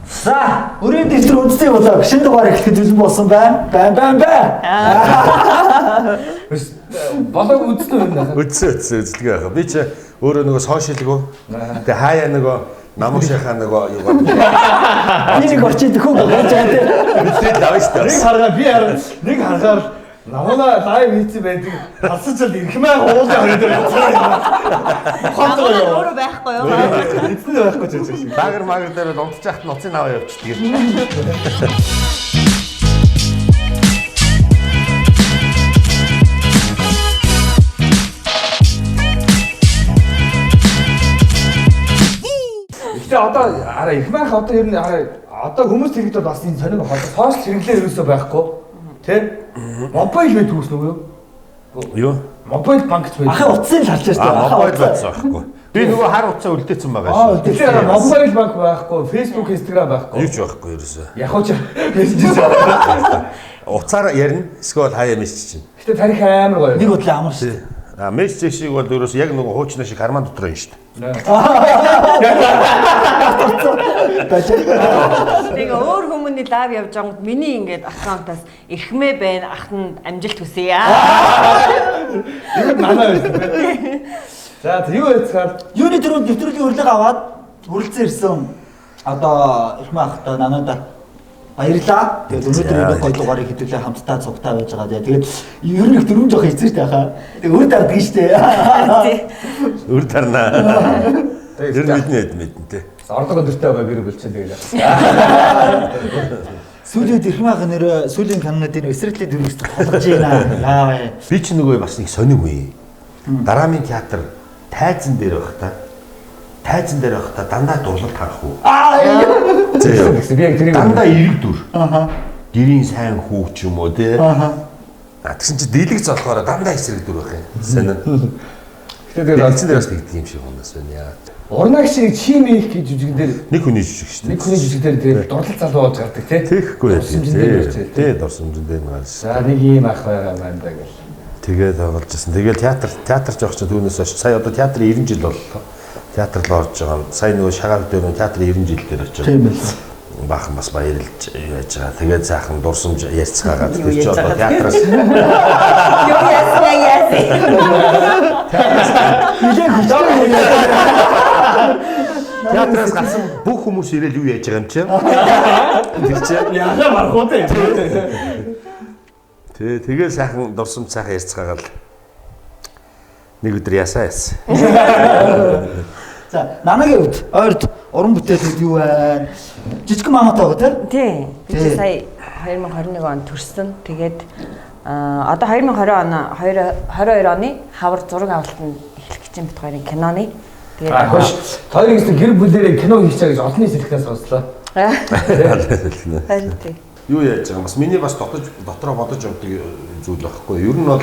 За, өрөөнд дэвтэр үндэсний болоо шинэ дугаар эхлэхэд бэлэн болсон байна. Байн. Болоо үндэсний байна. Үзлэгээ яах. Би ч өөрөө нөгөө сошиалгүй. Тэгээ хаяа нөгөө намуушийнхаа нөгөө юу гоо. Энийг орчиж дөхөө гэж байгаа тийм. Үзлээд авъя шүү дээ. Нэг харахаар намууна лайв хийсэн байдаг. Талсан чил ирхмээ уулаа хоёр дээр буцаа юм. Намууна өөрөө байхгүй юу? Эцэн байхгүй ч юм. Багар дээр унтчих ноцын аваа явчихдаг. Гэтэ одоо араа ирхмээ одоо ер нь одоо хүмүүс хэрэглээд бас энэ сонир хол сошиал хэрэглээ ерөөсөө байхгүй. Тэ? Мобайл байдаг үс нөгөө юу? Мобайл банкч байдаг. Ахаа утсыг л харж байна. Мобайл байсан байхгүй. Би нөгөө хар утсаа үлдээсэн байгаа шүү. Тэгэхээр мобайл банк байхгүй, Facebook, Instagram байхгүй. Юу ч байхгүй ерөөсөө. Яг ч мессежээр. Уцаар ярина. Эсвэл хаяа мессеж чинь. Гэтэ тарих амар гоё. Нэг бодлоо амар шүү. Мессеж шиг бол ерөөсөө яг нөгөө хуучны шиг карман дотор юм шүү. Нэг өөр хүмүүний лайв явж байгаагүй миний ингээд аккаунтаас эрхмээ байна аханд амжилт хүсье. Энэ манай байсан. За юу яцгаар Юуны төрөнд нэвтрүүлгийн урилга аваад хүрэлцэн ирсэн. Одоо их маахта надад баярлаа. Тэгээд өнөөдөр энэ гоё дугаарыг хэдүүлээ хамтдаа цугтаа байж байгаа. Тэгээд ер нь дөрөв жоох эзэртэй хаа. Тэгээд өөр дарддаг штэ. Өр тарнаа. Тэр мэднэ тий. орлого өндөртэй байгаа гэр бүлчээ тэгээд. Сүүлийн их маах нэр сүүлийн канонуудын эсрэглээ дөрвөс толгож байна. Яавэ. Би ч нөгөө бас нэг сониг үе. Дараамын театр тайзан дээр байхдаа дандаа дурлал харах уу. Дандаа эрэг дүр. Гэрийн сайн хүүг ч юм уу те. Тэгсэн чи дийлэгц болохоор дандаа эсрэг дүр байх юм. Сайн. Тэгээд алцсан дээр бас тэгдэг юм шиг хүмүүс байна яа. Урнаг шиг чимээх гэж жүжигэн дээр нэг хүний жүжиг шүү дээ. Нэг хүний жүжиг дээр тэгээд дурлал залуу болж гардаг тий. Тэгэхгүй яа. Тий, дурсамжин дээр гарсан. За нэг юм ах байгаа юм байна гэл. Тэгээд тоглож байсан. Тэгээд театр жоох ч түүнээс очиж сая одоо театрын 90 жил боллоо. Театр л орж байгаа. Сая нөгөө шагаал дээр театрын 90 жил дээр очиж. Тийм ээ. Баахан бас баярлж яаж байгаа. Тэгээд сайхан дурсамж ярьцгаагаад тэр ч одоо театраас Юу яасан. театраас гасан бүх хүмүүс ирэл юу яаж байгаа юм чи? Тэр чи Яага мархуутай. Тэгээ сайхан дурсамж сайхан ярьцгаагаад нэг өдөр ясаа яасан. За, намайгийн хувьд ойрд уран бүтээлүүд юу вэ? Жижиг маамаатай байгаа тийм? Тий. Би сая 2021 онд төрсөн. Тэгээд одоо 2020 он 22 оны хавар зураг авалтанд эхлэх гэж байна бит хоёрын киноны. Тэгээд Хош хоёрын гэсэн гэр бүлээрээ кино хийх гэж олонний сэлхнээс сонслоо. харин тий. Юу яаж байгаа юм бас миний бас дотроо бодож явдаг зүйл байхгүй. Ер нь бол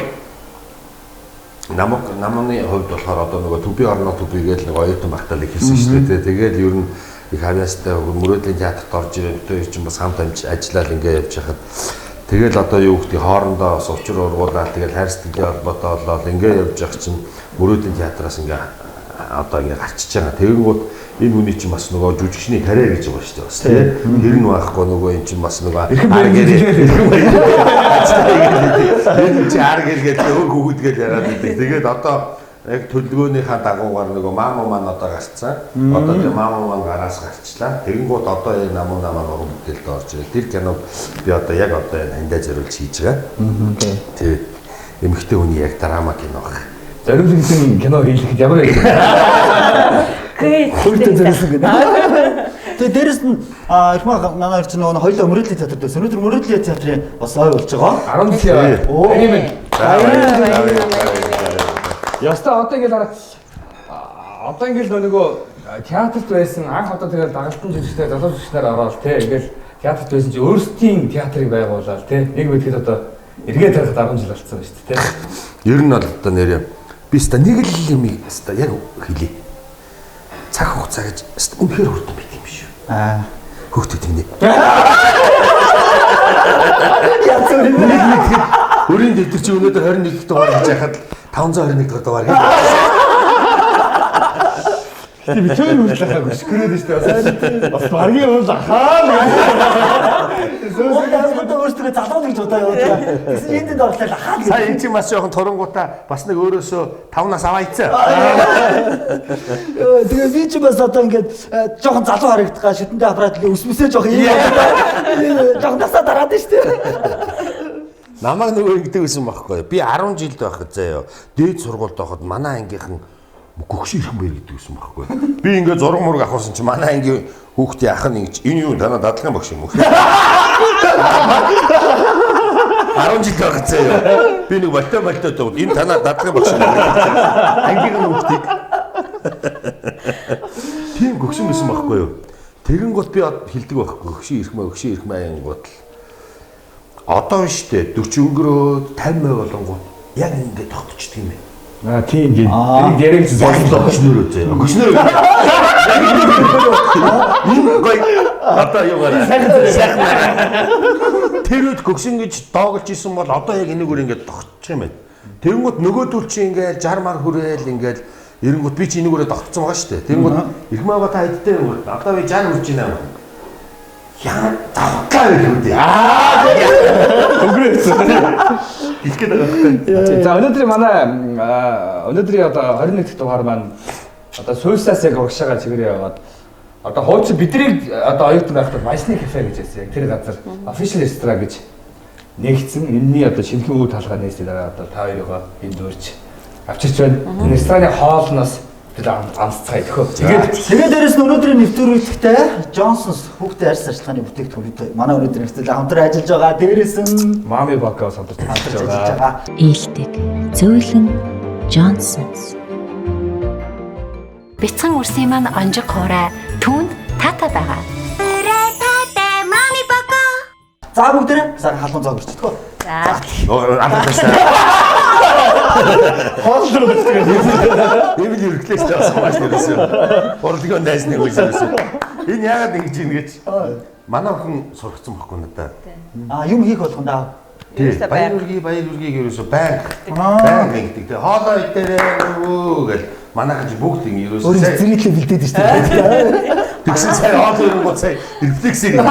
намны хувьд болохоор одоо нөгөө төбий орноо төбийгээл нэг оюутан багтаал их хэлсэн шүү дээ. Тэгээд ер нь их хавьяастай мөрөөдлийн театрт орж ирээд чинь бас хамт ажиллаад ингээ явж хахад тэгэл одоо юу гэдэг хоорондоо бас учир ургуулаад тэгэл хайрцагтай холбоотой болоод ингээ явж явах чинь мөрөөдлийн театраас ингээ одоо ингээ гарчиж байгаа. Тэгэнгүүт энэ хүний чинь бас нөгөө жүжигчний карьер гэж байгаа шүү дээ бас тийм. Тэр нь байхгүй нөгөө энэ чинь бас нөгөө энэ чи аргэргээд хөөгдгээл яриад байдаг. Тэгээд одоо яг төлөвлөгөөнийхээ дагуугаар нөгөө маама маань одоо гарцсан. Одоо тэр маама маань гараас гарчлаа. Тэгэнгүүт одоо энэ намуу уран бүтээлд орж ирэл. Тэр киног би одоо яг одоо энэ хандаа зориулж хийж байгаа. Тэгээд эмэгтэй хүний яг драма кино баг. Зориулсан кино хийхэд ямар байх вэ? Хөртөө зэрсэн гэдэг. Тэгээ дээрэс нь их маа нанаар чинь нөгөө хоёулаа мөрөөдлийн театрт байсан. Өнөөдөр мөрөөдлийн театрын бас ой болж байгаа. 10 сая. Оо. Яста одоо ингээл одоо ингээл нөгөө театрт байсан анх одоо тэгэл дагалдан жүжигчтэй залуу жүжигчнэр ороод тий ингээл театрт байсан чи өөрсдийн театрыг байгуулаад тий нэг мэдэхэд одоо эргээд тарихад 10 жил болцсон ба шүү дээ тий. Ер нь бол одоо нэрээ би ста нэг л юм ста яг хэлий. Цаг хугацаа гэж үнэхээр хурдан байт юм шүү. Хөөхтөд юм нэ. Өрийн дэвтэр чи өнөөдөр 21 дугаар хийж яхад 521 дугаар гэж. Би тэр үйлчлэхээ хөшгөрөөд штэ. Бас баргийн уул хаа. Өөртөө өөртөө залуу гэж удаа явуулаа. Тэгсэн энд орлоо хаа. Сая энэ чи маш жоохон торнгуудаа бас нэг өөрөөсөө 5-наас аваа ицээ. Тэгээ би ч бас одоо ингээд жоохон залуу харагдгаа шүтэндээ аппарат өсмөсөө жоохон ийм жоохон насаа дараад нь штэ. Намайг нөгөө ингэдэг байсан байхгүй. Би 10 жилд байхад заяа дээд сургуульд байхад манай ангийнхан гөгшин ирхэн бэр гэдэг байсан байхгүй. Би ингээд зураг мураг авахсан чи манай ангийн хүүхдээ ах нь ингэж энэ юу танаа дадлагын багш юм уу? 10 жил байхад заяа би нэг болтой дууд энэ танаа дадлагын багш юм уу? Ангийнхан хүүхдийг тийм гөгшин байсан байхгүй юу? Тэгэн гот би хэлдэг байхгүй. Гөгшин ирхмээ ангууд одоо штэ 40 өнгөрөө 50% болонгууд яг ингэ тогтчихдаг юм байна. Тийм ингээд энэ яриг зоглоо гөгшнөрөө заяа. Гөгшнөрөө. Гой одоо юу гараа. Тэрүүд гөгшин гэж доогдож исэн бол одоо яг энэгээр ингэ тогтчих юм байна. Тэнгүүд нөгөөдөл чи ингээл 60 мар хүрээл ингээл эрэнгүүд би чи энэгээрээ тогтцсон байгаа штэ. Тэнгүүд ирхмээга та хэдтэй одоо би 60 хүрч байна. Яа тавтаа гэдэг үү? Конгресс. Илгээд байгаа байхгүй. За өнөөдөр манай өнөөдрийн одоо 21 дахь дугаар маань одоо суйсаас яг урагшаага чигээрээ яваад одоо хуучин биднийг одоо оюутан байхдаа Майсны кафе гэж байсан. Тэр газар official restaurant гэж нэгдсэн. Энэний одоо шинэхэн үе талгаа нээсээ дараа одоо та хоёроо энд дөрж авчирч байна. Рестораны хоолноос тэр амсцгаа идэхөө. Тэгээд дээрэс нь өнөөдрийн нэвтрүүлэгтээ Johnson's хүүхдээ арьс арчилгааны бүтээгдэхүүнүүд манай өнөөдрийн нэвтрүүлэг хамтран ажиллаж байгаа. Дээрэс нь Mami Baka хамтран ажиллаж байгаа. Ээлдэг зөөлөн Johnson's. Бяцхан үрсийн маань онжиг хуурай түүнд тата байгаа. Тата Mami Baka. за бүгдээрээ сар халуун зоог өрчдөг. За. Хооллоо гэдэг. Эвэл ерөглөөс таасан маш нэрсэн. Борлогын дайсны үйлсэн. Энэ яагаад ингэж юм гэж манай хүн сургацсан байхгүй надад. Юм хийх болгондоо. Баяр үргийг ерөөсө баян гэдэг. Тэ хоолоо идээрээ нөгөө гэл манайхан чи бүгд ингэ ерөөсө Өөрөө зэрэглээ бэлдээд штэ. тэгсэн цай хоол өрөнгөө цай рефлексээр юм.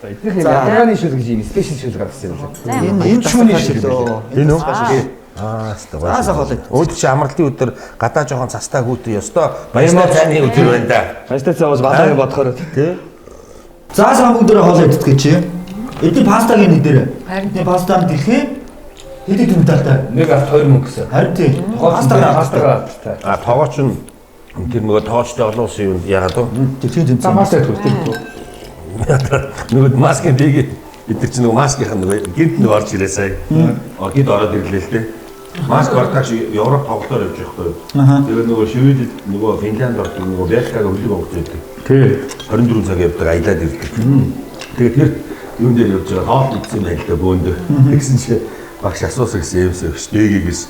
За эдгээр ядгааны шүл гэж юм спешиал шүл гаргасан юм байна. Энэ шүүний шил. Энэ үү? Аастай хоолой. Өөд чи амралтын өдөр гадаа жоохон цастаа хүүтэй ёстой. Баярмаа цайны өдөр байна да. Баяртай цаас бадааг бодохоор тий. За сам бүгдээрээ хоол идэх гэж чи. Эдгээр пастагийн нэг дээр. Харин пастаг дэлхээ хэдий дүн талтай. Нэг авт 2 мөнгө гэсэн. Харин тий. Пастагаа. Тоогооч нь тэр нөгөө тоогочтой олон улсын юунд яагаад вэ? Дэлхийн зэнцэн. За пастаг төлтөө. Нөгөө маскын дээг эдгээр чинь нөгөө маскынхаа нөгөө гинт нэг орж ирээ сая. Гинт ороод ирлээ л дээ. Маск барьдаг чи Европ тоглолтоор явж байхгүй. Тэгээд нөгөө Шведэд нөгөө Финланд ордог нөгөө Бэлгиаг хөлөг авах гэдэг. Тий. 24 цаг явдаг аялаад ирдэг. Тэгээд тэр юун дээр явж байгаа хоол идсэн байл та бөөнд. Тэгсэн чи багш асуусан гэсэн юмсаа өгч дээгээс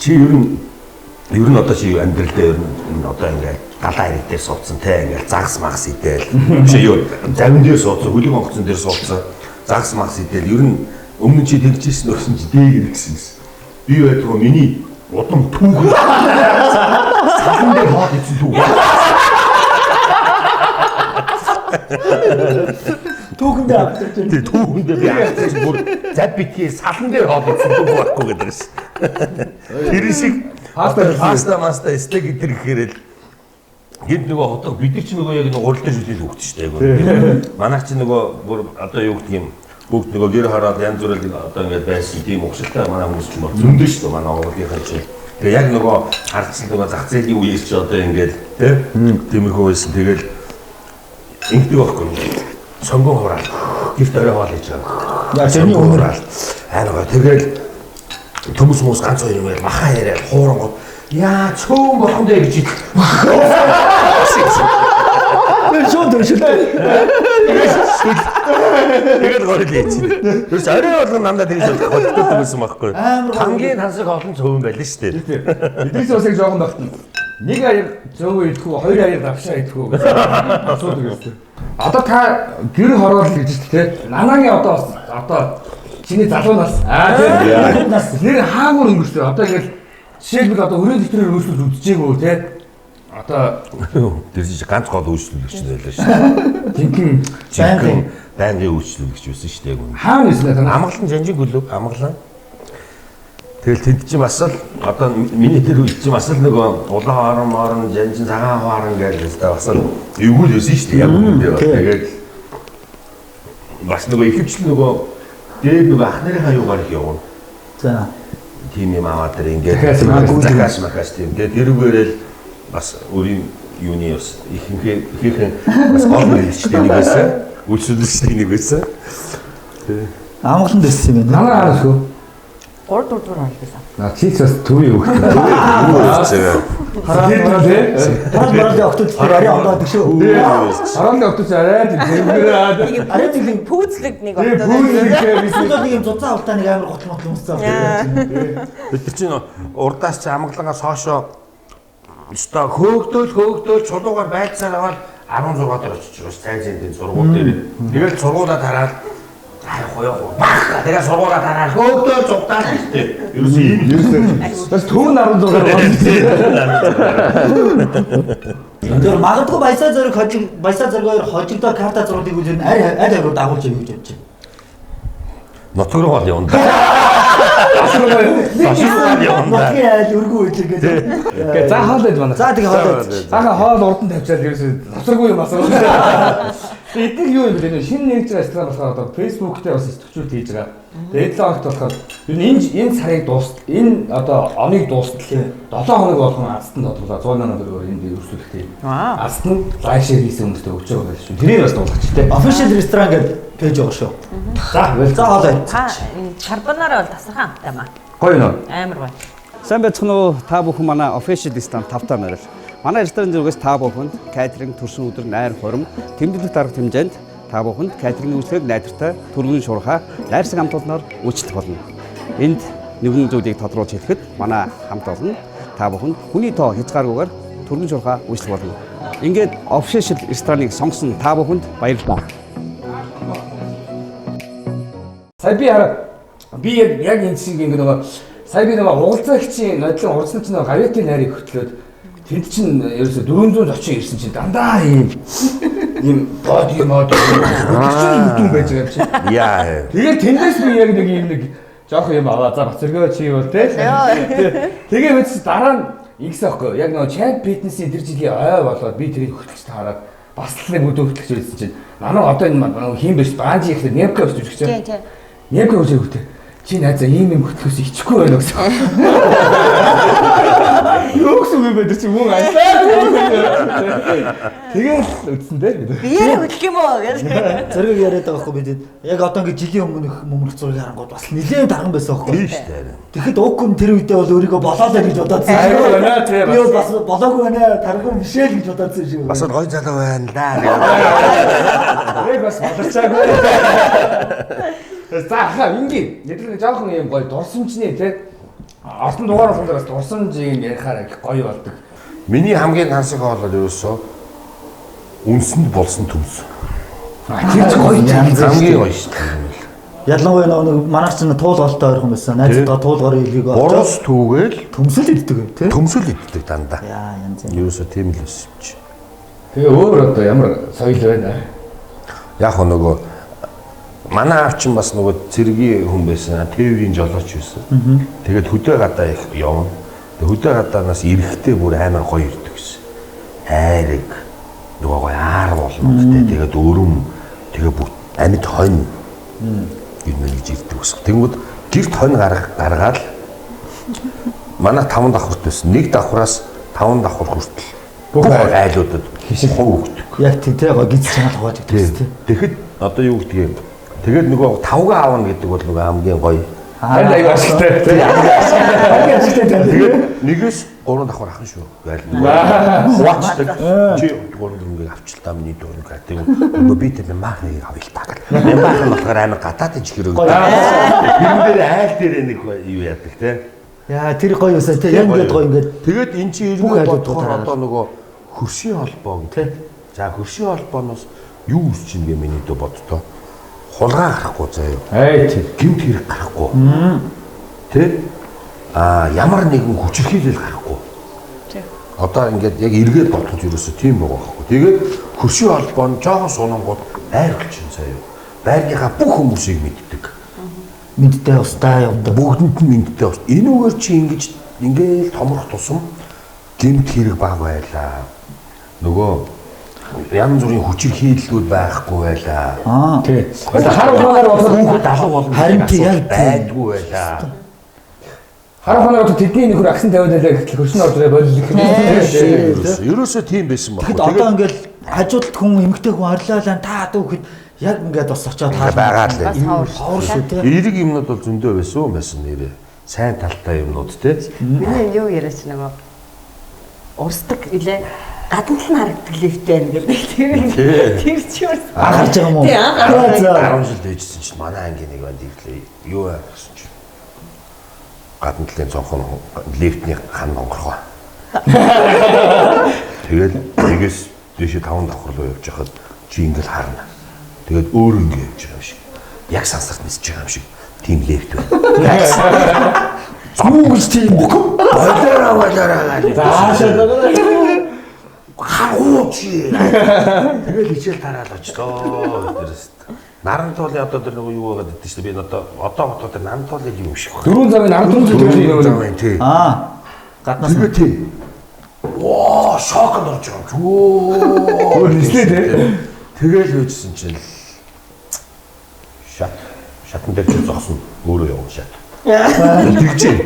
чи ер нь одоо чи амьдрал дээр ер нь одоо ингээд галаа ирэх дээр суудсан те ингээд загас магас идээл чи юу завин дээр суудсан хөлөг онгоцон дээр суудсан загас магас идээл ер нь өмнө чи тэгжсэн өгсөн чи дээг гэсэн би байдаг миний удам түүх салан дээр хоол идсэн түүх Түүхэндээ авчих. тэр түүхэндээ би авчихсан бүр зав битгий салан дээр хоол идсэн түүх байхгүй гэдэг шээ тэр шиг паста стейк гэдэг хэрэг гинт нөгөө хотог бид нар ч нөгөө яг нөгөө уралдаж үлээд өгч штэ айгу. Манайх ч нөгөө бүр одоо юу гэх юм бүгд нөгөө гэр хараад янз бүрэл одоо ингээд байсан тийм угшилтай манай хүмүүс ч юм бол зөндөө штэ манай уралдынхаа чи. Тэгээ яг нөгөө хардсан нөгөө зах зээлийн үеэс ч одоо ингээд тиймэрхүү байсан. Тэгэл ингэдэг байхгүй. Сонгон хураал. Гэрт орой хоол хийж байгаа. Яг тэрний өнөр аа тэгэл төмс хүмүүс ганц хоёр юм баха яриад хуурангууд яа цөөн бохон дээр гэж ил. шууд өршөлтэй. Тэгээд горил ийцэн. Тэрс орой болгон намдаа тэгж холддог байсан байхгүй. Хамгийн хансаг олон цөөн байлаа шүү дээ. Эдрээс бас яг жоохон багтана. Нэг аяг зөөгөө идэхгүй, хоёр аяг давшаа идэхгүй гэж асуудаг юм. Одоо та гэр хороол гэж тий. Нанагийн одоо чиний залуунаас тийм нэр хаагур өнгөрсөн. Одоо ингээл жишээлбэл одоо өрөө дэвтрээр өөрчлөлт үзчихээгөө те. Одоо тэр чинь ганц гол үйлчлүүлэгч байлаа шүү. Жинхэнэ байнгын үйлчлүүлэгч байсан шүү дээ. хаана нэснэ танаа Амгалан жанжин гүлөв амгалан. Тэгэл тэнд чинь бас л одоо миний тэр үед чинь бас л нөгөө улаан орон жанжин цагаан хоорон гэж бас л эвгүй л байсан шүү дээ. Яг үүндээ тэгээд бас нөгөө ихэвчлэн нөгөө дээр нөгөө ах нарын хаюугаар их явна. За. Тийм юм аваад тэр ингээд закаш макаш тийм. Тэгээд тэрүүгээрэл бас өөрийн юуны бас ихэнх бас гол нэрчтэй нэг байсан. Үйлчлүүлэгчтэй нэг байсан. Амгалан дэссэн юм байна. намаа хаашгүй 3 4 дугаар болсон. чийс бас төвийн өгч. Хараад октод арай ондоо шүү. Харааны өгч арай тийм Арай тийм Пүүцлэг нэг бид нэг юм зузаан хавтаа нэг амар готлмот юмсан. Бид нар чинь урдаас чи амгалангаас хоошоо өстой хөөгдөөл чулуугаар байцаар аваад 16 дор очиж байгаа цайзын сургууль дээр. Тэгэл сургуулаа тараад хоёроо баг тэгээ сургуулаа тараад хөөгдөөл цугтаа гэжтэй. Ерөөсөө ийм бас төв 16 Тэр магадгүй баясаа зориг хожигдоо карта зургийг үзэн аль руу дагуулж явж байна. нутаг руу гол явна. Нотгийн айл өргөө үйлээ гэдэг. Гэ за хоолойд манай. За тэгээ хоолойд. Заха хоол урдан тавьчаад ерөөсөө завсаргүй юм асуу. Эдгээр юу юм бэ? Шинэ нэгж байгаа стратеги болохоор одоо Facebook дээр бас сэтгүүлчүүд хийж байгаа. Тэгээд 7 хоногт болохоор ер нь энэ сарыг энэ одоо оныг дуустал 7 хоног болгон ацтанд бодлоо 100,000 төгрөгөөр энэ өрсөлдөлтэй. Ацтанд лайв шеэр хийсэн хүмүүстээ өгч байгаа байх шүү. Тэрийг бас дуулгач тээ. Official restaurant гэдэг пэйж байгаа шүү. За хоолой. Карбонара бол тасархан амтай маа. Гоё нөө. Амар гоё. Сайн байцгаана уу? Та бүхэн манай official ресторан тавтаа морил. Манай ресторан зүгээс та бүхэнд катеринг төрсөн өдөр найр хурим, тэмдэглэх дарга хэмжээнд та бүхэнд катерингийн үйлчлэг найдвартай түргэн шуурхай найрсаг хамт олноор үйлчлэх болно. Энд нэгэн зүйлийг тодруулж хэлэхэд манай хамт олон та бүхэнд хүний тоо хязгааргүйгээр түргэн шуурхай үйлчлэх болно. Ингээд official рестораныг сонгосон та бүхэнд баярлалаа. Сая би яг энэ шиг ингэ нөгөө сая би нөгөө угалзаагчийн нодлон урдсан чинь гавьяатын найрыг хөтлөөд тэд чинь ерөөсө 400 зочин ирсэн чинь дандаа ийм боди мод үтэн байж байгаа юм чи. Яа. Тэгээд тэндээс би яг нэг жоох юм аваа за бацэргөө чи юу те. Тэгээ мэдс дараа нь ингэсэн аахгүй яг нөгөө чамп фитнесийн тэр жилийн ой болоод би тэрийг хөтлөж таараад бас л нэг өдөө хөтлөж байсан чинь манай одоо энэ хин биш банжи ихтэй немка гэж үжих чинь. Тийм. Немка гэж үгтэй. Чи найзаа ийм юм хөтлөхөөс ичихгүй байна гэсэн. Юу гэсэн юм бэ тэр чи мөн айлаа. Тэгээд үтсэн дээ. Би яг хөтлөх юм уу гэж. Зэрэг яриад байгаа хгүй бид яг одоо ингэ жилийн өмнөх мөмөрх зургийг харангууд бас нэлээд дарган байсан хгүй. Тийм шүү дээ. Тэгэхэд уггүй тэр үедээ бол өөрийгөө болоолаа гэж бодоодсэн. Айгүй байна тий. Би бас болоогүй байна. Тарган бишээ гэж бодоодсэн шүү. Бас гой залуу байна да. Яг бас болчихаагүй. За хаа ингийн нэтрэг жоохон юм гоё дурсамжны те алтан дугаар болсон дээрээс дурсамж юм ярихаар гоё болдог. Миний хамгийн хансаг хоол бол ерөөсөө үнсэнд болсон төмс. Тэр ч гоё Хамгийн гоё шүү дээ. Ялангуяа нэг манайх ч туул голтой ойрхон байсан. Найзтайгаа туулгаар илгийг Борос түүгээл төмсөл иддэг тий. төмсөл иддэг дандаа. Яа янз. Ерөөсөө тийм л байсан чи. Тэгээ өөр одоо ямар соёл байна. Яг нөгөө манай аав чинь бас нөгөө цэргийн хүн байсан. ТV-ийн жолооч байсан. Тэгээд хөдөө гадаа их явна. Тэгээд хөдөө гадаанаас эрэхтэй бүр амар гоё ирдэг гэсэн. Айрэг нөгөө гоё аар болно. Тэгээд өрөм тэгээ бүх амьд хонь юм гэж ирдэг ус. Тэнгүүд гэрт хонь гаргаад манай 5 давхурт байсан. Нэг давхраас 5 давхар хүртэл бүх айлуудад хишиг хов өгдөг. Яг тий гоё гиз чанал хувааж иддэг тий. Тэгэхэд одоо юу гэдгийг тэгээд нөгөө тавга аавна гэдэг бол нөгөө хамгийн гоё. Харин аяга ашигтай. Тэгээд нэгээс 3 давхар ахын шүү. Хуваачдаг. Чи 3 дөрөнгөийг авчлаа миний дөрөнгө гэдэг. Нөгөө би тэр махыг авъя таг. Мен мах нь болохоор амар гатаад ич хэрэг. Тэрэн дээр айл дээр нэг юу яадаг те. Яа тэр гоё юусаа тий. Яг ингэ гоё ингээд. Тэгээд эн чи Бүх иргэн айлууд бодохоор тараад. одоо нөгөө хөршийн холбоо гэх. За хөршийн холбооноос юу үсч ин гэ миний дэ бодтоо. хулгай гарахгүй заяа. тий. Гэмт хэрэг гарахгүй. Тэ? Ямар нэгэн хүчирхийлэл гарахгүй. Одоо ингээд яг эргээд бодоход ерөөсөө тийм байгаа байхгүй. Тэгээд хөршийн холбоо нь жоохон сунангууд байр болчихно заяа. Байрныхаа бүх хүмүүсийг мэддэг. Мэдтэй устаа явдаг. Бүгдэнд нь мэдтэй ус. Энүүгээр чи ингээл томрох тусам гэмт хэрэг баг байлаа. Нөгөө янз бүрийн хүчирхийллүүд байхгүй байлаа. Тий. Хар ухаанаар Хүүхэд алга болно. Харин яг байдгүй байлаа. хар ухаанаар тэдний нөхөр агсан тавиад байлаа гэхэл хөршин ордоо боллох юм. Ерөөсөө тийм байсан баг. Тэгэд одоо ингээл хажуудалд хүн эмэгтэй хүн орлоолаа та дүүхэд яг ингээд бас очиод байгаа л хавар шүү те. Эерэг юмнууд бол зөндөө байсан нэрээ. Сайн талтай юмнууд те. Миний юу яриач нөгөө урсдаг илээ гадна тал нь харагддаг лифт байна гэдэг. Тэр чи бас Харж байгаа юм уу? Тий, анхаарал. 10 жил дэжсэн чинь манай ангийн нэг банд ивлээ. Юу гэсэн чинь гадна талын цонхон лифтний хан онгорхоо. Тэгэл тэгээс дэше 5 давхар руу явж хахад чи ингээл харна. Тэгээд өөр ингээ явж байгаа юм шиг. Яг сансарт нисэж байгаа юм шиг. Тийм лифт байна. Зүгж тийм Болоораа. Хаагууч. Тэгэл хичээл тараал очлоо. Тэрээс наран тоолын одоо тэр нөгөө юу байгаад байдсан шүү дээ. Би одоо тэр наран тоолын юм шиг байна. 4 цагийн наран төрөл Тий. гаднаас Тэгээ тий. Воо, шоконд орж байгаа юм. Чөө. нислээ тий. Тэгэл үйжсэн чинь шатан дээр ч зогсон өөрөө явна шат. Тэгжээ.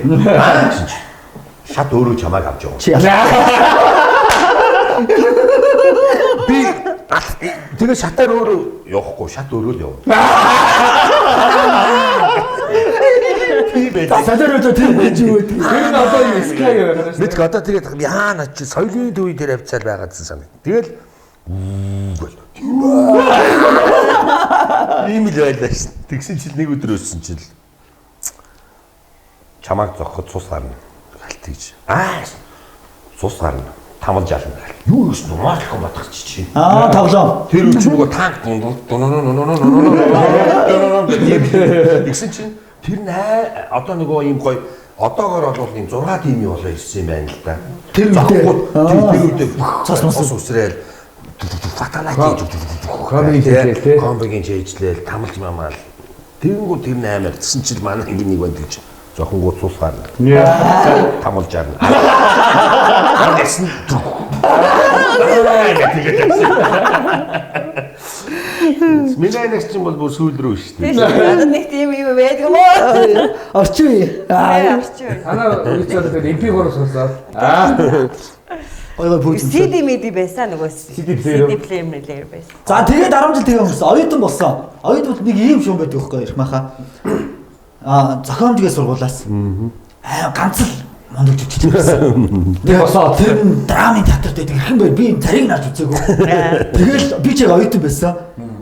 Шат өөрөө чамайг авч явна. Би тэгээ шатаар өөрөө явахгүй, шат өөрөө л явна. садар өдөө тийм байж юу гэдэг. Тэр нь одоо юм скай байгаа. Мэдг одоо тэгээд яана чи соёлын төвийн дээр авцаар байгаадсан санаг. Тэгэл ийм л байлаа шин. Тэгсэн чил нэг өдөр өссөн чил чамайг зогход цус гарна. Галт гэж. Цус гарна. Тамал жална. Юу гэж нуурах юм батгач чи. Тоглоом. Тэр үуч нөгөө танк тэгсэн чинь тэр одоо нөгөө ийм гоё одоогоор бол ийм 6 тимийн болоо ирсэн юм байна л да. Тэр үедээ цас усрээл фаталаки комбигийн чийжлээл тамалж мамаал. Тэгэнгүүт тэр 8-аар тэгсэн чил манай ингийн нэг банд гэж жоохон гоо цус гарна. Тамалж арна. Аргасан. Миний нэгч юм бол бүр сүүл рүү шүү дээ. надад нэг тийм юм байдаг юм уу? Орчин үе. Арчи. Танаа үеч одоо MP3 сонсоод Ой бүгд. CD мэди байсан нөгөө CD player байсан. За тэгээд 10 жил тэгээ өнгөрсөн. Оюутан болсон. Оюутнууд нэг ийм шуум байдаг байхгүй ирэх маха. Зохиомжгийн сургуулаас. Ганц л мондөг жүжигч байсан. Би босоо тэр драмын театрт байдаг хэрхэн бай би царийг нарж үзээгүй. Тэгэл би ч яг оюутан байсан.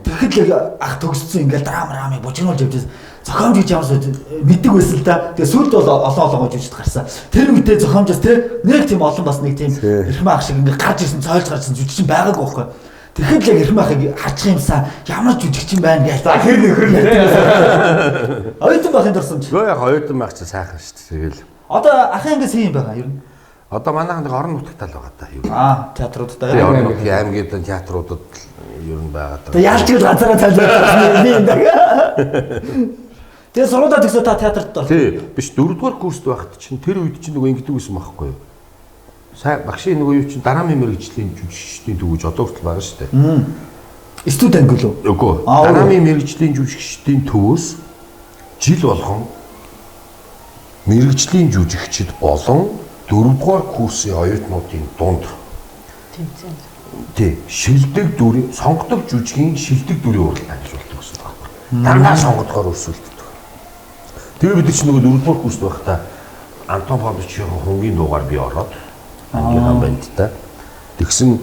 Тэгэхэд л ах төгссөн ингээл драмыг бужигнуулж явж байсан. Зохиомж гэж ямаас мэддэг байсан л да. Тэгээ сүүлд бол олон жүжигчд гарсан. Тэр үедээ зохиомжоос тэр нэг тийм олон бас нэг тийм эрхэм ах шиг ингээд гарч ирсэн цойлж гарсан жүжигч байгаагүй байхгүй. Тэгэхэд л яг эрхэм ахыг харчих юмсаа ямар жүжигч юм байна гэж. за хэр нөхөр нэ. Оюутан байхын дурсамж. Гөө яг оюутан байх чи сайхан шүү дээ. Тэгэл Одоо ахын ингээс юм байгаа ер нь. одоо манайхан нэг орон нутгад тал байгаа та юу. Театруудтай. Тэгээ орон нутгийн аймгийн театруудад ер нь байгаа та. Тэгээ яалч гэж ганцаараа цайлуулсан юм даа. Тэгээ сургуулаа төгсөө та театрт дор. Тий, биш 4-р курст байхад чинь тэр үед чинь нөгөө ингэдэг байсан байхгүй юу? Сайн багшийн нөгөө юу чинь дараамын мэрэгжлийн жүжигчдийн төвөж одоо хүртэл байгаа шүү дээ. Студент гэлөө. Үгүй. Дараамын мэрэгжлийн жүжигчдийн төвөөс жил болгон мэрэгжлийн жүжигчид болон 4-р курсын оюутнуудын дунд Тэмцээн. тий шилдэг дүрийн сонгодог жүжигийн шилдэг дүрийн уралдаан гэж болдог гэсэн байхгүй. Дандаа сонгодохоор өрсөлддөг. Тэгээ бид чинь нөгөө 4-р курст байхдаа Антон Павловичийн хонгийн дуугаар би ороод ангийн бандтай тэгсэн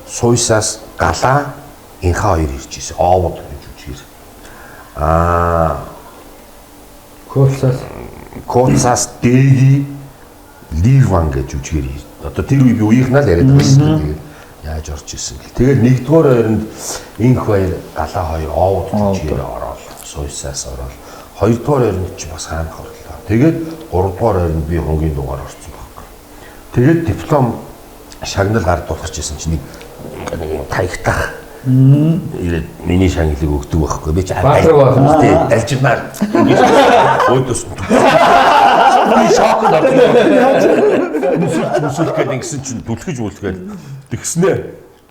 суйсаас галаа инха хоёр ирж ирсэн. Овод гэж үжигэр. Коцаас дэги ливан гэж үжигэр. Одоо тэр үе би үеийнхнаа л яриад байсан. Тэгээд яаж орж ирсэн гэл. Тэгээд 1-р ойронд инх хоёр галаа хоёр овод үжигэр ороод суйсаас ороод 2 дугаар ойронд чи бас хаанах орлоо. Тэгээд 3 дугаар ойронд би хонгийн дугаар орсон байхгүй. Тэгээд диплом шагнал гардуулах гэсэн чинь нэг таягтах ирээд миний шагналыг өгдөг байхгүй. Би ч алжмаар өөдөөс шок өсөлт гэдэг ингэсэн чинь түлхэж үлгээл тэгснэ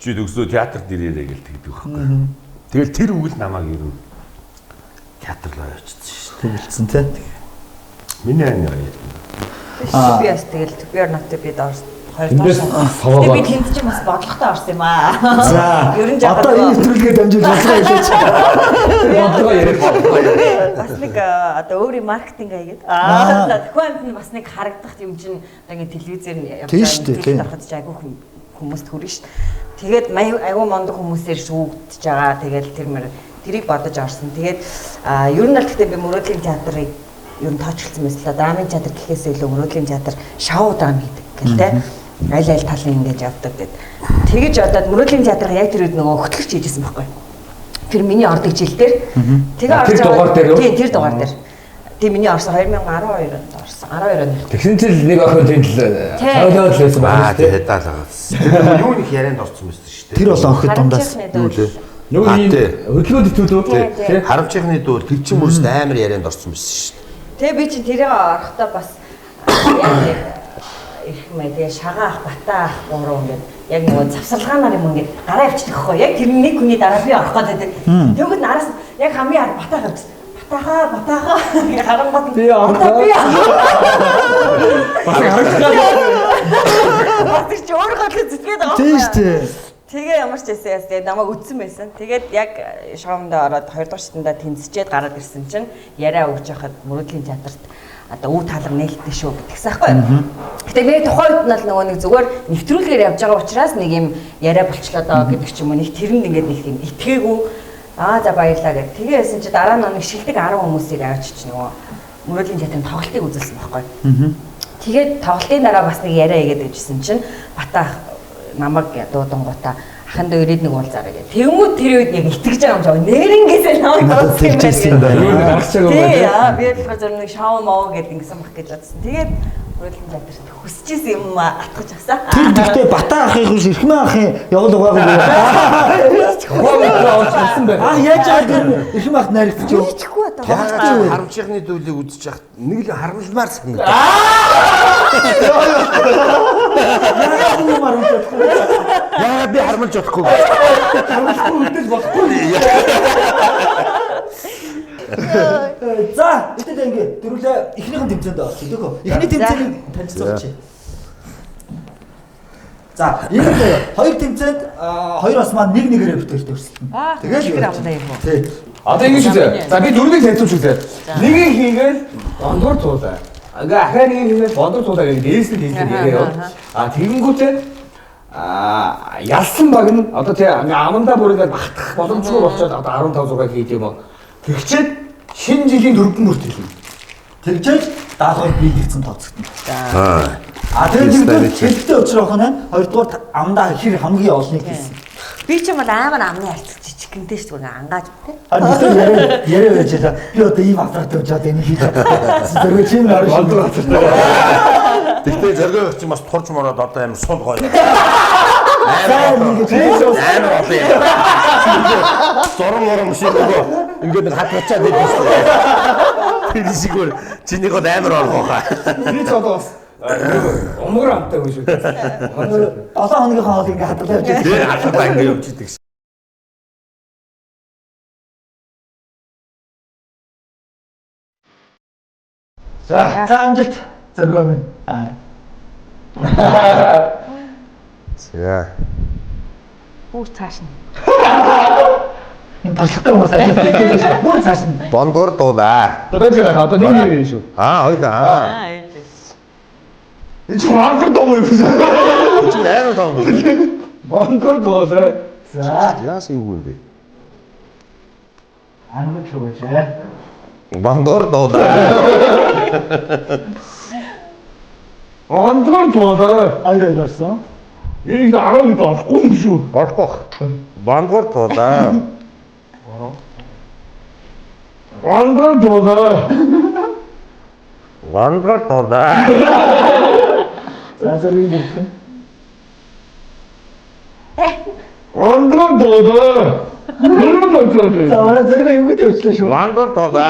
чи төгсөө театрт ирээрэй гэж тэгдэг байхгүй. Тэгэл тэр үгэл намайг ер нь театр руу явуулчихсан шүү дээ. Тэгэлцэн тий. Миний ань яа. Би бас тэгэл to be or not to be дорс 2 дугаар. Би тэнд чинь бас бодлоготой орсон юм аа. За. Ерөн Одоо энэ нэвтрүүлгээ дамжуулж болоо хэлээч. бодлого яриад бас нэг одоо өөрийн маркетинг аягээд тухайн нь бас нэг харагдах юм чинь ингээд телевизээр явж байгаа харахад ч айгүй хүмүүст хүрнэ шүү дээ. Тэгээд айгүй мондог хүмүүсээр шүүгдэж байгаа. Тэгээд тэрийг бодож орсон. Тэгээд ер нь л гэхдээ би мөрөөдлийн театрыг ер нь тооцолсон байсан л да. Драмын театр гэхээс илүү мөрөөдлийн театр шоу драм хийдэг гэлтэй. Аль талын ингэж явдаг гэд. Тэгэж одоо мөрөөдлийн театрыг яг тэр үед нөгөө хөтлөгч хийжсэн байхгүй. Тэр миний ордог жил дээр. Тэгээ орж байгаа. Тийм тэр дугаар дээр. Тэгээ миний орсон 2012 онд орсон. 12 онд. Тэгсэн чинь нэг охин тэнд л соёлоод л байсан байна. Тэгээ даалгаа. Юу нэг ярианд орсон байсан шүү дээ. Тэр болон охид дундаас юу лээ? Нөгөө хөдөлгөөнд итүүлөө. Харамчийнхны дүүл тэр чинь мөрөс амар ярианд орсон байсан шүү дээ. Тэгээ би чинь тэрийг орохдоо бас яг их мэдээ шагаах батаах гурав ингээд яг нөгөө завсарлагаанаар юм ингээд гараа авчдаг хгүй яг тэр нэг хүний дараа би орох гэдэг. Тэгвэл нараас яг хамгийн ард батаа гарч батаага харангууд би орох. Тэр чи өөрөө л зүтгээд байгаа. Тийм шүү дээ. Тэгээ ямар ч байсан тэгээ намайг үтсэн байсан. Тэгээд яг шоунд ороод 2 дугаар шатанда тэнцчээд гараад ирсэн чинь яриа өгч яхад мөрөөдлийн театрт одоо үе талар нээлттэй шүү гэдгсэн байхгүй. Гэтэ би тухайн үед нь нөгөө нэг зүгээр нэвтрүүлгээр явж байгаа учраас нэг юм яриа болчлоо доо гэдэг ч юм уу нэг тэрэнд ингээд нэг юм итгээгүй за баярлаа гэх. Тэгээ яасан чи дараа нь нэг шилдэг 10 хүмүүсийг авчиж нөгөө мөрөөдлийн театрын тоглолтыг үзүүлсэн байхгүй. Тэгээд тоглолтын дараа бас нэг яриа игээд ижсэн чинь Батаах намайг дуудангуудаа ахын дөө ирээд нэг уулзаарай гэх. Тэгмүүд тэр үед яг итгэж байгаа юм жаа. Нэрнгээсээ намайг дуудсан юм байна. Тий, би л зөв нэг шоу моо гэдэг ингэсэн бах гэж бодсон. Тэгээд мөрөөдлийн театрт хүсчихсэн юм атгаж авсан. Тэр гэхдээ Батаа ахын хүн Ирхмэн ахын явал угаагүй. Яаж яагаад Ирхмэн ахт найрагч юу? Чихгүй одоо. Харамчийнхны дүүлийг үзэж яхад нэг л харамлмаар санагдав. Яа би харамлж чадахгүй. Харамлахгүй үдэл болохгүй. За, ихдээ ингээ дөрүлээ эхнийхэн тэмцээнд орсон дөхөө. Эхний тэмцээнийг танилцуулж. За, энэ хоёр тэмцээнд хоёр бас маань нэг нэгээрээ бүтээлтэй өрсөлдөн. Тэгээд амдаа юм уу? Тий. Одоо ингэж үзье. За би дөрвийг танилцуулж үзье. Нэгийг хийгээл бондор туулаа. Ингээ ахаа нэгийг хийгээл бондор туулаа гэдэг дээс нь хийлээ яваад. Тэгэнгүүтээ ялсан баг нь одоо тий амандаа бүрийгээ багтах боломжгүй болчиход одоо 15 6 хийх юм уу. Тэгчээд шинэ жилийн дөрөвдөн бүрт хэлнэ. Тэгжээж даалгавар биелэгдсэн тооцогдно. Тэгээд хэлтэй өчрөх нь хоёрдугаар амдаа хэр хамгийн олныг хэлсэн. Би ч юм бол амар амны харьцаж жижигэнтэй шүү дээ ангааж тий. Яриа байж та би одоо ийм аврагт яваад энэ хийж байгаа. Зэрэг чинь орж бондоо. Тэгтээ зөргөө чинь бас турж мороод одоо амар сул гоё. Амар олон юм. Зурм шиг нөгөө ингээд нэг хатгачаад байдаг шүү дээ. Тэр шигүүр чиний гол амар олгоо хаа. Би ч одоо бас умгар амтай хүн шүү дээ. 7 хоногийн хоол ингээд хадгалж явж байгаа. Тэр хатгаа ингээд явж идэг. За амжилт зөргөө минь. За. Бүр цааш нь. Энэ бодлоготой хүмүүс ажилладаг. Бүр цааш нь. Бондор дуулаа. Одоо нэг нэг юм шүү. Хоёлаа. Энэ ч бондор дуу юм шүү. Чи нээр дуу. Бондор дуулаа. За Яасан юу юм бэ? англи шүү. Бондор дуулаа. Бондор дуулаа. Аяа ярьсан. Энэ 10 болохгүй юм шүү. Болохгүй. Бондор дуулаа. Вангар дуудаа. Вангар дуудаа. За зэрэг юм. Вангар дуудаа. За орой зэрэг юу гэдэг өчлөө шүү. Вангар дуудаа.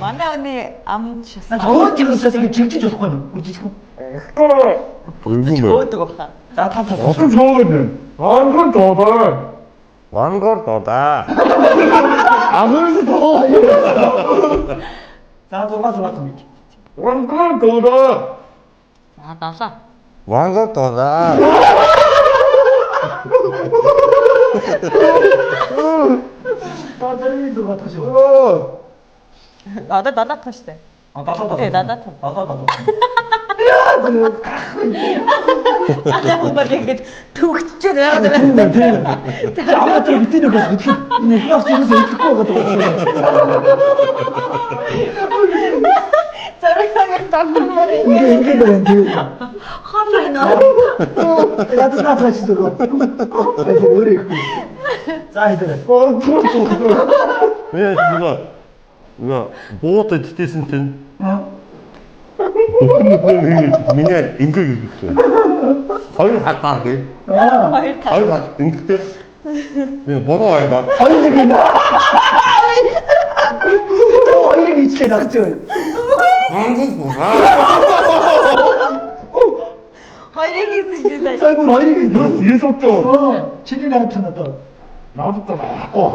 Манай өний амд шас. Жоо тиймээс ингэ чигчиж болохгүй юу? Үжижгүй. Өөдөг баха. За та. Осон цоогод. Вангар дуудаа. Вангар дуудаа. Амын доо. За зураг. Вангар дуудаа. Давлаа. Вангар дуудаа. Та зэрэг зураг ташаа. Одоо дадаад тань штэ. Дадаа. Тий, дадаад. Бод ингэж төгччээр яагаад вэ? Амаа тэр битэн нэг бас битэн. Нэг яг юм хэлэхгүй байгаа. Зарахаар тагнаар. Ингэ байна тий. Хоноо нөө. Ядаж наацгаач дөрөв. Өөрийг. За хэдэр. Нөө бууд идчихсэн чинь. Миний ингээ гэж. Хоёр хатаа гээ. Хоёр хат ингээ. Миний бороо байгаад. Хоёрыг энэ. Хоёрыг ичлээ дагч. Хоёрыг хийсэн. За бүр хоёрыг энэ. Есотто. Чиний нарт надад. Надад байхгүй.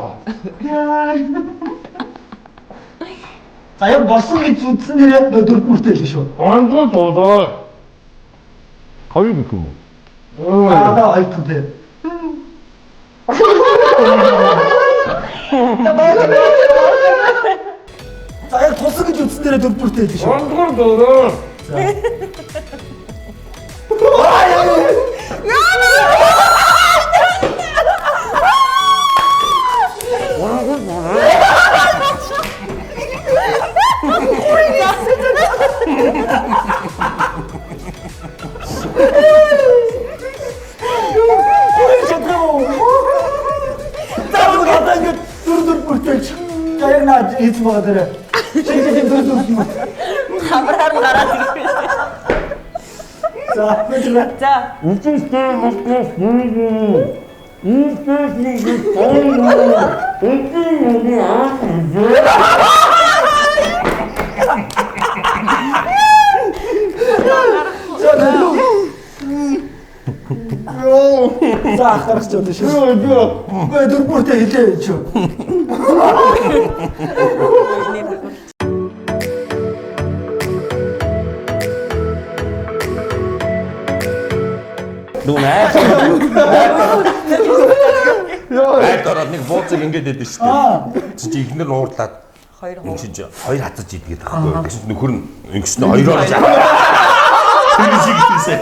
За яг болсон гэж үзсэн нэрээ дөрөв бүртэй л шүү. Вангар дуудаа. Хоёр гэх юм уу? Аа хоёр төртэй. За яг тулсан гэж үзсэн нэрээ дөрөв бүртэй л шүү. Вангар дуудаа. Яг наад хийж байгаа дээрээ. Чи дөрөв. Хамраар гараад ирсэн. За мэдээ. За. За ахарч жоо шүү. Өө дөрөв бүртэй хэлээ чи. Айд ороод нэг бууцыг ингэж идэв шүү дээ. Чи ихнэр нуурлаад Хоёр ингэ чинь хоёр хатаж идгээд байгаа. Гэсэн нөхөр нь ингэснэ хоёроо жаа. Тэр шиг хэлсэн.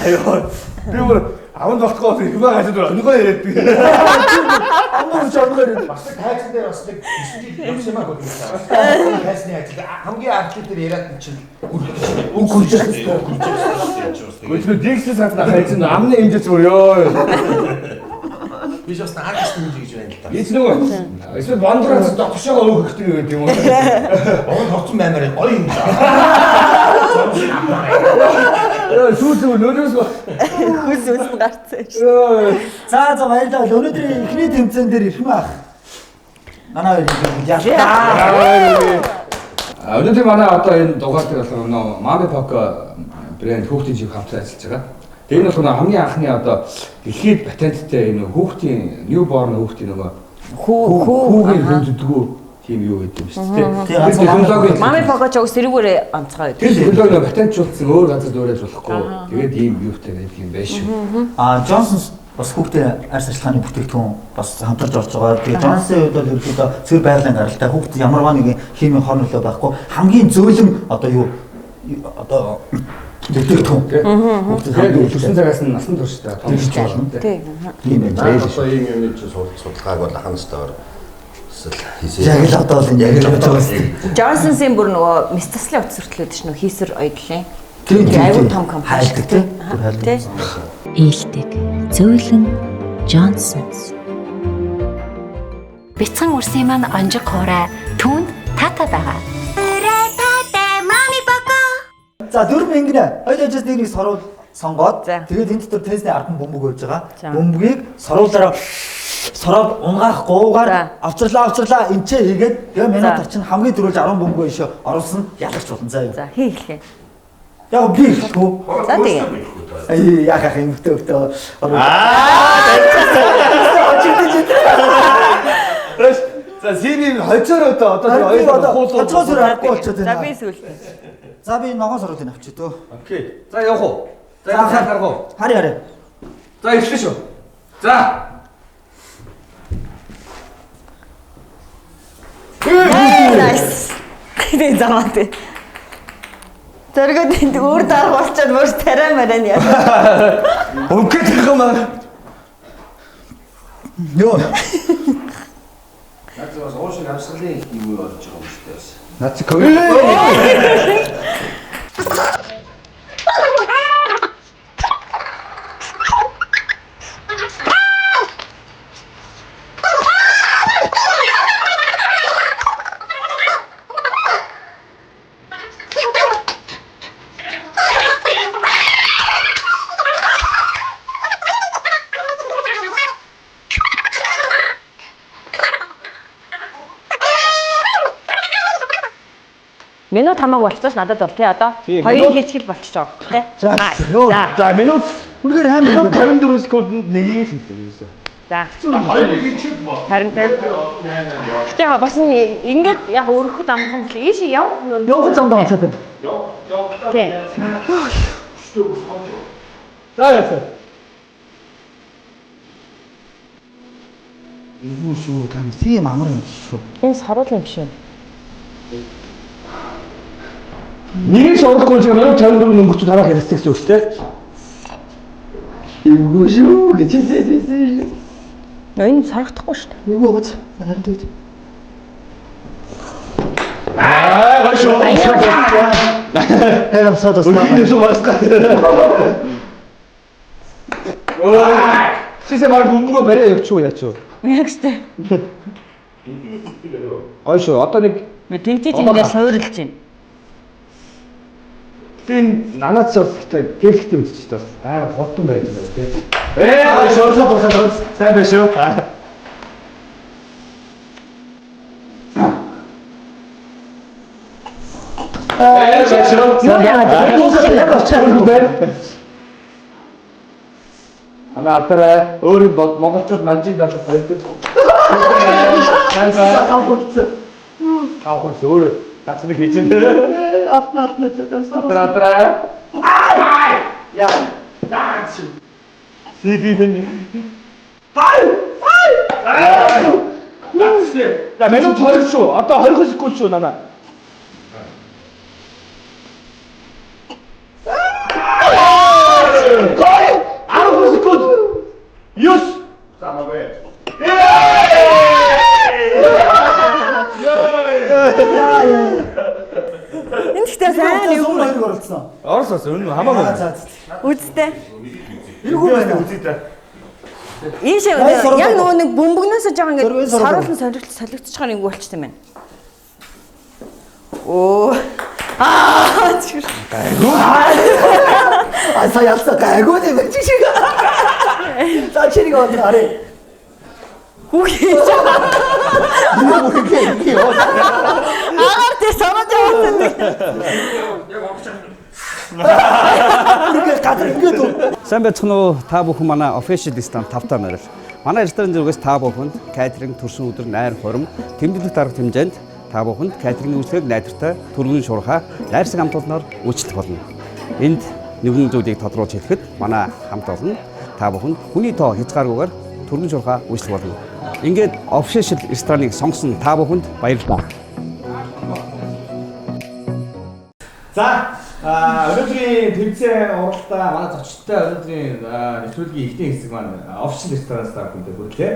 Айоо. Би бүр амд болохгүй хэмээ хажууд өнгөө яриад би. Амнаа чамгаар. Бас тайцсан дээр бас нэг 9 жил явсан маа гэдэг. Тайцны ажил хамгийн ард дээр яриад чинь Үг хүрч байгаа. Гүйтнэ дикс сатна хайцсан амны хэмжээч бүр ёо. Би бас наагч юм гэж байна л та. Эц нөгөө эсвэл вандраас догшоогоо өөхтэй гэдэг юм уу? Огт хоцсон баймаар гоё юм жаа. Яа сүүл нөрөөс Хүс гарцсан шүү. За баярлалаа. Өнөөдрийн эхний тэмцээн дээр ирэх мах. Манай хоёр яа. Өнөөдөр манай одоо энэ дугаар дээр болохоор нөө Mami Poco брэнд хүүхдийн жиг хамтран ажиллаж байгаа. Тэр нь болохоор хамгийн анхны одоо дэлхийд патенттай энэ хүүхдийн newborn хүүхдийн нөгөө хүүгийн хөндөдгөө тийм юу гэдэг юм шүү дээ. Тийм. Mami Poco ч уус тэрүүгээр онцгой Тэр технологи патентжуулсан өөр газар дөөрэж болохгүй. Тэгээд ийм юутай байдаг юм байна шүү. Johnson бас хүүхдээ арьс ажиллагааны бүтээгдэхүүн бас хамтарч орж байгаа. Тэгээ Johnson-ийн хувьд бол ерөөдөө цэвэр байгалийн гаралтай хүүхд ямарваа нэгэн химийн хорнолоо байхгүй. Хамгийн зөөлөн одоо юу одоо бүтээгдэхүүн. Тэгээд өссөн цагаас нь насан туршдаа томчж болно. Тийм. Тийм байна. Одоо ийм юм чи судалгааг бол ахын стоор Яг л одоо л яг л бодож байгаа. Johnson-ийн бүр нөгөө мистаслын утас хүртлээд ш нь хийсэр ойдлын. Тийм аюу том компани хайдаг тийм. Тийм. ээлдэг, зөөлөн, Johnson's. Бяцхан үрсийн маань онжиг хуурай түүнд тата байгаа. За 4 ингэнэ. Хоёул нэг сорвол сонгоод За. тэгээд энэ дотор тестний 10 бөмбөг өрж байгаа. За. Бөмбөгийг сорволаараа сороод унгаахгүйгээр За. авчрлаа энчээ хийгээд тэгээ минут За. орчин хамгийн дөрөж 10 бөмбөг ийшээ оруулсан ялагч болно заа юу. За хийлээ. Яг би хэлэхгүй. За тэгээ. Яах юм өвтөө. За синий хожоор одоо хожоос харахгүй болчиход За байна. би сүлдээ. За би ногоон сороод авчих төө. Окей. За явах уу? За За, харах уу? Харъя. За эхлэв шүү. За. Nice. Тэгээ замаа тий. Тэргээд өөр дарга болчиход мөр тарай мараа яа. Өнгөт их юм аа. Йоо. Наад заас уушиг амсгалын юу болж байгаа юм шүү дээ. Наад чи ковид. Минут хамааг болцоош надад бол тий одоо Тийм, хоёрын хийчихэл болчихж байгаа тий. За. За минут Үнэхээр амар 54 секунд нэгийг хийлээ. За. Харин тэр. Тэгээ бас ингээд яг өөрөхөд амхан л ийш яв. Явах зам даа цаа. Тий. За яасан. Юу шүү там тийм амар юм шүү. Энэ саруул юм биш үү? Нэгийг сонгохгүй ч минут 54 өнгөрч тарах хэрэгцээ гэсэн үг шүү дээ. Юу шүү гэж хэлсэн. Энэ сарагдахгүй шүү дээ. Юу гоц. Харин дээ. Гашоо. Эрэм садас Үгүй таа. шүү баска. Ой. Сисе мар бөмбөгөө барай явчихуу яач юу? Яг штэ. Ой шүү одоо нэг Тэгтээ тиймдээ суурилж байна. тийм нанаач сортой гэлхтэй үзчих таа. Аа хотон байж байгаа тийм. Шоолоо босоод сайн байх шүү. Анаатраа өөрийн Монголчууд манжиг даах байдаг. Таахс өөр тацны хийчихэн. Атра. Я. Даач. Сибидэн. Фай. За минут 20 шүү. Одоо 20 секунд шүү нана. Гой! 10 секунд. Юс. Самавэ. Энэ гэхдээ сайн юу Сум хоёр оролцсон. Оросоос өнөө хамаагүй. За. үзтээ. Юу байна? Ийш яг нөгөө нэг бөмбөгнөөс жоо ингээд саруулан солигдчихаар нэг болчихсон байна. Оо. Чир. Аса ялса гайгүй юм чи шиг. За чирийг одоо аре. Хүүхээ. Агаар тий санаад явсан. Ингээд гадар ингээд үү. Сайн байцгаана уу? Та бүхэн манай official stand тавтаа морил. Манай ресторан зүгээс та бүхэнд кайтеринг төрсөн өдөр найр хурим тэмдэглэх дарга хэмжээнд та бүхэнд кайтерингийн үйлчлэгийг найдвартай түргэн шуурхай найрсаг хамт олноор үйлчлэх болно. Энд нэгэн зүйлийг тодруулж хэлэхэд манай хамт олон та бүхэнд хүний тоо хязгааргүйгээр түргэн шуурхай үйлчлэх болно. Ингээд official рестораныг сонгосон та бүхэнд баярлалаа. За өнөөдрийн тэмцээн уралдаа манай зочдтой өнөөдрийн нэвтрүүлгийн эхний хэсэг маань official ресторанаас та бүхэнд хүргэлээ.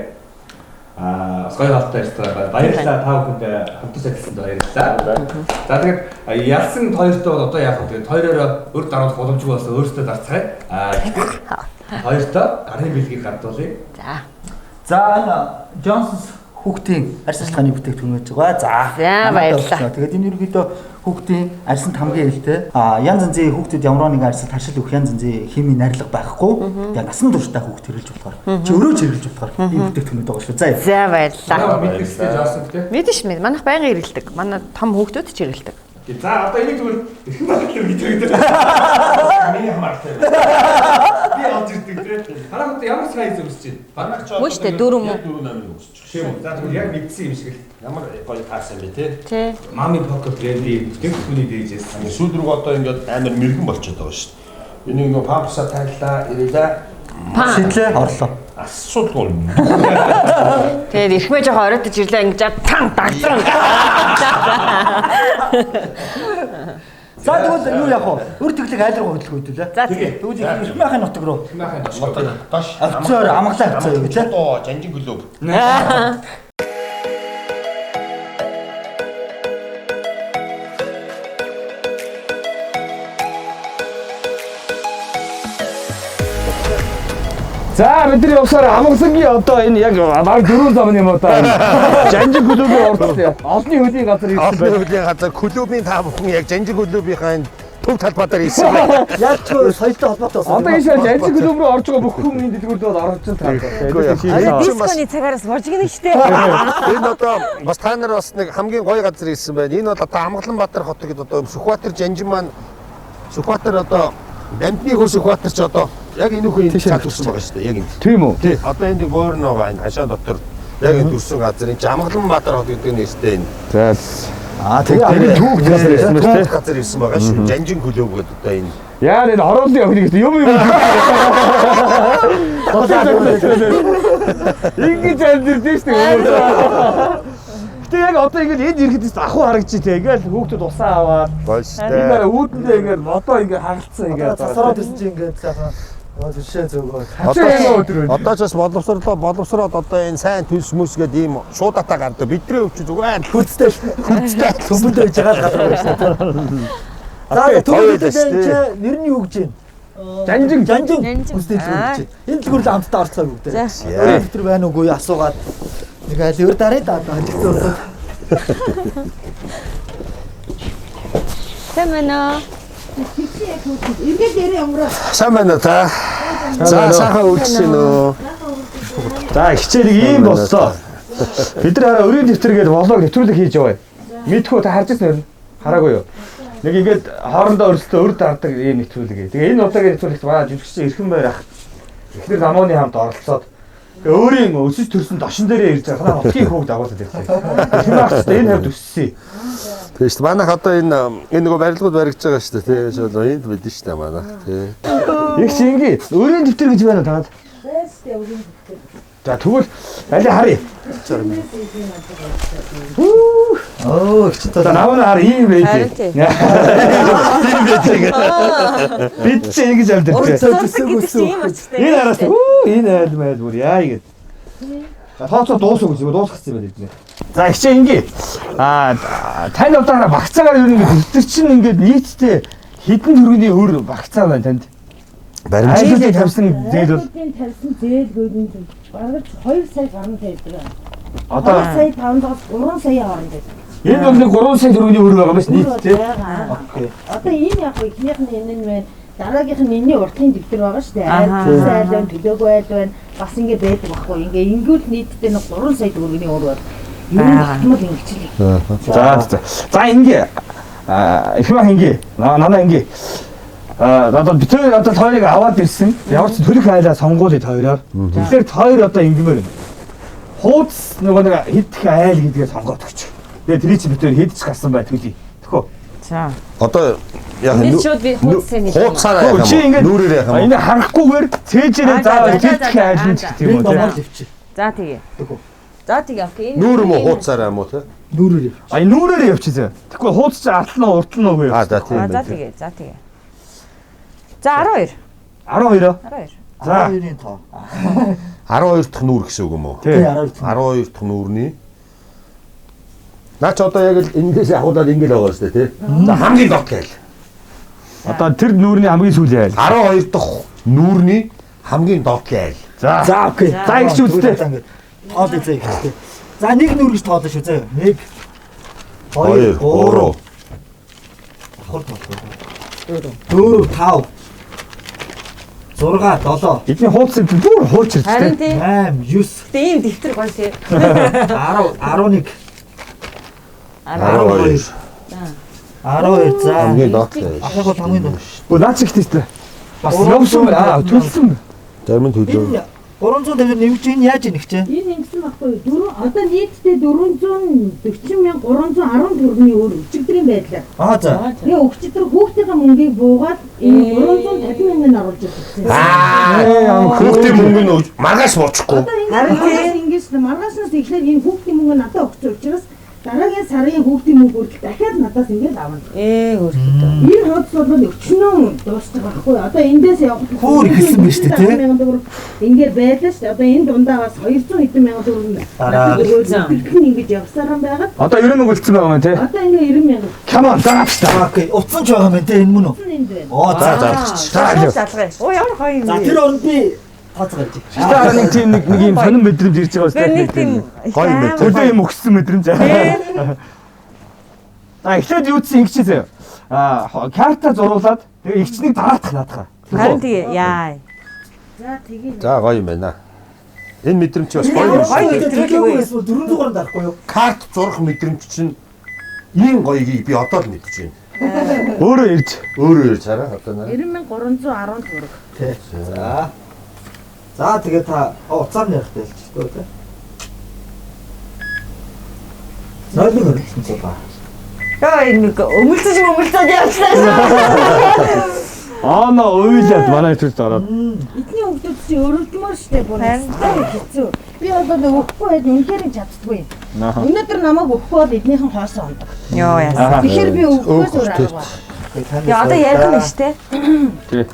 Гоё хавтай ресторан баярлалаа та бүхэнд хамтдаа ажилласанд баярлалаа. За тэгээд ялсан хоёртой бол одоо яах вэ? Тэгээд хоёроо өр даруулах боломжгүй болсон өөрсдөө дарцгаая. Хоёртоо гарын бэлгийг гардуулъя. За. Джонсонс хүүхдийн арьс ашигlaаны бүтээгдэхүүн байж байгаа. За баярлалаа. Тэгээд энэ ерөнхийдөө хүүхдийн арьсанд хамгийн ээлтэй. Янз янзын хүүхдүүд ямар нэгэн арьсад харшил өгөх янз янзын химийн найрлага байхгүй. Яг насан туршдаа хүүхд хэрэглэж болохоор. Чи өөрөө ч хэрэглэж болохоор ийм бүтээгдэхүүнүүд байгаа шүү. За баярлалаа. Мэдэрстэй Джонсон тий. Мэдэн ш мэд. Манайх байнга хэрэгэлдэг. Манай том хүүхдүүд ч хэрэгэлдэг. За одоо энийг зүгээр эрхэм багтлаа мэдэрэг. Миний хамаартай. Би олж ирдэг тий. Харахад ямар сайз өмсөж байна? Банаач Мөн штэ 4 мөн. 4 8 өгсөж. Тийм үү. За тэгвэл яг мэдсэн юм шиг л. Ямар гоё таарсан бэ те. Тий. Мами Poco брендийн бүтээгдэхүүний дээжээс. Сүүл рүү одоо ингээд амар мэрэгэн болчиход байгаа шүү дээ. Энийг нөгөө пампсаа тайллаа, ирээлээ. Шидлээ орлоо. Асуудалгүй. Тэгээд эрхмээ жоохон оройтож ирлээ ингэж тан дагцсан. За тэгвэл юу яах вэ? Өр төглөг айлруу хөдөлгөө хөдөлөө. За тэгээ. Тэгвэл эрхмээхээ нутаг руу. Дош. Авцаар амглаа авцаа юу гэлээ. Оо, жанжин глоб. За бидний явсаар амгалангийн одоо энэ яг баг 4 зам юм одоо жанжин клубын ордтой олонний хөлийн газар ирсэн байна. Олонний хөлийн газар клубын та бүхэн яг жанжин клубийнхаа төв талбайдаар ирсэн байна. Яг ч соёлтой холбоотой Одоо энэ жанжин клуб руу орж байгаа бүх хүмүүс дэлгүүрд бол орж байгаа. Дисконы цагаараас болж гинэ штэ. Энэ одоо бас та нар бас нэг хамгийн гоё газар ирсэн байна. Энэ бол одоо Амгаланбаатар хот гэдэг одоо Сүхбаатар жанжин маань Сүхбаатар одоо Дамтны хөл Сүхбаатар ч одоо яг энэ үхэн цаад төрсөн байгаа шүү дээ. Яг энэ. Тийм үү? Тий. Одоо энд гоор нөгөө энэ хашаа дотор яг энэ төрсөн газар энэ Амгаланбаатар хот гэдэг нэртэй энэ. За. Тэгээд түүх газар ирсэн байна тий. Газар ирсэн байгаа шүү. Жанжин клуб гэдэг одоо энэ. Яа энэ ороолын охин юм. Ингэж амьдэрдэж шүү дээ. Гэтэ яг одоо ингэж энд ирэхэд ахуй харагдчих тий. Ингээл хүүхдүүд усаа аваад. Гоё шүү Энэ дээ. үүдэндээ ингээд одоо ингээд хагалцсан ингээд. Засараад ирсэн чинь ингээд сайхан төшөө зөөгөө. Одоо ч бас боловсроод одоо энэ сайн төлс мүс гэдэг ийм шууд атаа гардаг. Бидний өвч зүгээр Хүчтэй хүчтэй сүмбэд байж байгаа газар байна шүү дээ. За түүнийдээ нэр нь юу гэж байна? Жанжин хүчтэй л үү гэж. Энэ зүгээр л амттай орцоо юу гэдэг. Тэр байна уугүй асуугаад нэг айл өөр дараа да хажигдсан болоод. Тэмэнэ. сайн байна та. За сайхан үлдсэн үү. За хичээлийг ийм боллоо. Бид нар хараа өрийн дэвтэр гээд влог нэвтрүүлэг хийж яваа. Мэдхүү та харж ирсэн үү? Хараагүй юу? Нэг ингээд хоорондоо өрсөлдөө өр дардаг ийм нэвтрүүлэг. Тэгээ энэ удаагийн нэвтрүүлэгт манай жүжигч Эрхэм байр ах. Эхнэр намууны хамт оролцоод өөрийн өсөж төрсөн дошин дээрээ ирж байгаа хотгийн хүүг дагуулад ирсэн. Эрхэм ахчтай энэ хавьд өссөн. Тэгээ шүү дээ. Манайх одоо энэ нөгөө барилгууд баригдаж байгаа шүү дээ. Тэгээ шууд энд бид шүү дээ манайх. Тий. Их шингээ өрийн дэвтэр гэж байна уу танад? За тэгвэл аль харъя. Ихтэй Намаа хар ийм байлээ. Тийм байдаг. Бид ч ингэж амьдэрдэг. Энэ араас энэ айл майл бүр яа ингэж. Тооцоо дуусах гэж дуусгасан юм байна. За ихчээ ингээ. Тань одоо багцаагаар юу ингэ тэр чинь ингээд нийтдээ хэдэн төгрөгийн өр багцаа байна танд. Баримтыг тавьсан зээл бол тавьсан зээлгүүд нь бараг 2 сая гаруй тавьдаг. одоо 2 сая 500-аас 3 сая хооронд байдаг. энэ бол нэг 3 сая төгрөгийн өр байгаа юм шиг нийтдээ. Одоо энэ яг ихнийх нь энэ нь байна. Дараагийнх нь энэний уртын дэвтэр байгаа шүү дээ. Айл байна, төлөөгүй айл байна. Бас ингэ байдаг байхгүй. Ингээ ингүүл нийтдээ нэг 3 сая төгрөгийн өр байна. Юу нэмэл ингэчлээ. За ингээ. Ихмаа ингээ. Нана ингээ. Одоо бид одоо хоёрыг аваад ирсэн. Ямар ч төлөх айлаа сонгуулъя хоёроор. Тэгэхээр хоёр одоо ингэмээр байна. Хууц нөгөө нэг хидэх айл гэдгээ сонгоод өгч. Тэгээ тэр чинь бид хэд ч гарсан бай төлөе. Тэхөө. За. Одоо яг хууцаараа хууцаараа чи ингээд нүрээр яах юм. Энэ харахгүйгээр цээжээрээ заавал хидэх айл нь гэх юм уу те. За тэгээ. За тэгээ окей. Нүр юм уу хууцаараа юм уу те? Нүрээр. Нүрээр явчихсан. Тэгэхгүй хууц чи алтлан уртлан уу юу? За тийм За байна. тэгээ. За тэгээ. За 12. 12. 12. За 12-ийн тоо. 12 дахь нүр гэсэн үг юм уу? тий. 12 дахь нүрний наач одоо яг л эндээс ахуулаад ингээл байгаа шүү дээ тий. За хамгийн дот гээл. Одоо тэр нүрийн хамгийн сүүлийн айл. 12 дахь нүрний хамгийн доотлын айл. За окей. За, их ч үзтээ. Тоол үзье ихтэй. За нэг нүр гэж тоолно шүү зэ. 1 2 3 4 5 6 7 Эдний хуудсыг бүр хууч ирж Харин тээ. тийм. 8 9 Тэ ийм дэвтэр гоё тий. 10 11 12 12 за. хамгийн доотлын айл. Ахаа хамгийн доо. Өө наач их тийстэй. Бас явсан байна. Төлсөн. Зарим нь төлөө. Энэ 350 нэмж ийн яаж нэгч вэ? Энэ ингэсэн баггүй. Одоо нийтдээ 440,310 төгрөгийн өөр өчигдрийн байдлаар. Аа за. Тэгээ өчигдөр хүүхдийн мөнгийг буугаад энэ 350,000 оруулж ирсэн. Хүүхдийн мөнгө нь маргааш буучихгүй. Одоо энэ маргааш ингэж маргаашнаас эхлээд энэ хүүхдийн мөнгө надад өгч учраас дараагийн сарын хүүхдийн мөнгө хүртэл дахиад надаас ингэж авна. Өөртөө. Энэ хуудас бол өчнөө дуусчих байхгүй. Одоо эндээс явах Хөөр ихсэн биз дээ, тий? Ингээд байлаа шүү дээ. Одоо энэ дундаа бас 200 хэдэн мянган төгрөг ингэж явсаар юм байгаад. Одоо 90 мөнгө үлдсэн байгаа юм тий. Одоо ингээ 90,000. Come on, заавчтай. Окей. Утсан ч байгаа юм те энэ мөн үү? Энд байна. Оо за. Залгай. Оо ямар гоё юм За бэ. тэр он би тооцоолж. Шатаа нэг тийм нэг юм сонин мэдрэмж ирж байгаа Тэр нэг тийм Гоё мэд. Төлөө юм өгсөн мэдрэмж. Эхлээд юу гэсэн ингэчээ заяа. Карта зуруулаад тэгээ ихчнийг дараах наадах. Харин тэгээ яа. За тэгээ. За гоё юм байна. Энэ мэдрэмж бас гоё юм. Гоё мэдрэлгүй. Эсвэл 4 дугаар дарахгүй юу? Карт зурах мэдрэмж чинь ийм гоёгийг би одоо л мэдэж байна. Өөрөө ирж. Өөрөө ирж хараа одоо наа. 90,310 төгрөг. Тий. За. За тэгээ та уцаар нэрхтэй л ч шүү дээ. Нойлог өргөсөн цаа. Яа энэ өмөлцөж явчихлаа. На уйлаад манай төрд ороод. Эдний хүүхдүүд чинь өрөвдмөр штэ бүр хэцүү. Би одоо өгөхгүй байж үнэхээр чаддгүй. Өнөөдөр намайг өгөхгүй бол эднийхэн хоосоо ондог. Йоо яасан. Тэгэхээр би өгөхөөс өөр арга. Яа одоо ярих юм шүү дээ. Тий.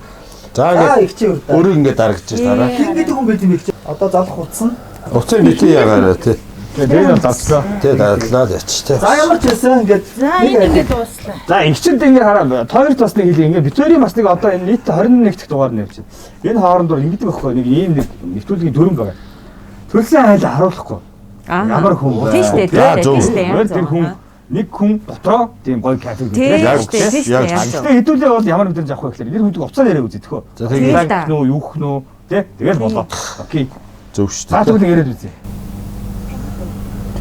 За Аа ингээд их чи өрдөө. өөрөө ингээд дарагч тараа. Хин гэдэг хүн байт юм их чи. Одоо залах утсан. Уцаа битээ ягаараа тий. Тэгээд нь зарцлаа. Тий дадлаа л яч тий. За ямар ч байсан ингээд За энэ ингэ дууслаа. За ихчэд ингээ хараа. Тойрт бас нэг хэлээ ингээ битүүрийн бас нэг одоо энэ нийт 21 дахь дугаар нэрч. Энэ хоорондор ингэдэг байхгүй нэг ийм нэг нэвтрүүлгийн дүрм байгаа. Төрлийн айлаа харуулахгүй. Ямар хүн бэ? Тийм шүү дээ. Тийм шүү дээ. Тэр хүн нэг хүн дотроо тийм гоё кафе Тийм гэдэг. шүү дээ. Гэхдээ хэдүүлээ бол ямар мэдрэмж авах вэ гэхээр нэр хүндэг уцаар яриа үзье тэхөө. За тэгээд Нөө юу хнө тий тэгэл болоо. Окей. зөв шүү За дээ. тэгвэл яриад үзье.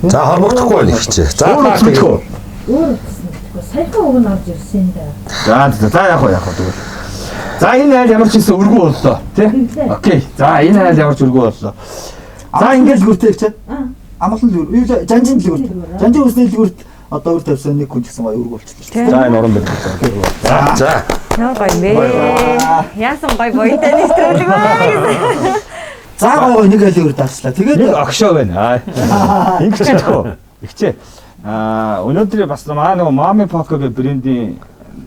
За холбогдохгүй байна ихчээ. За Өөр тэгээд үзэхгүй. Өөр гэсэн. Саяхан уг нь орж ирсэн юм да. За яг тэгвэл. За энэ айл ямар ч хэлсэн өргөө боллоо тий. Окей. За энэ айл ямар ч өргөө боллоо. За ингээд зүртэй чи. Аа. Амгалан зүр. Юу жанжин зүр. Жанжин үсний зүрт одоо өөр тавьсан нэг хүн ч гэсэн гоё өргөө болчихлоо. За энэ орон бэр. за Наа гоё мэ. Яасан гоё боётой нэвтрүүлэг баа. За гоё нэг айлын өөр даачлаа. Нэг Тэгээд огшоо байна. Ингэчээ тхөө. Ихчээ. Өнөөдөр бас манай нөгөө Mami Poco гэх брендийн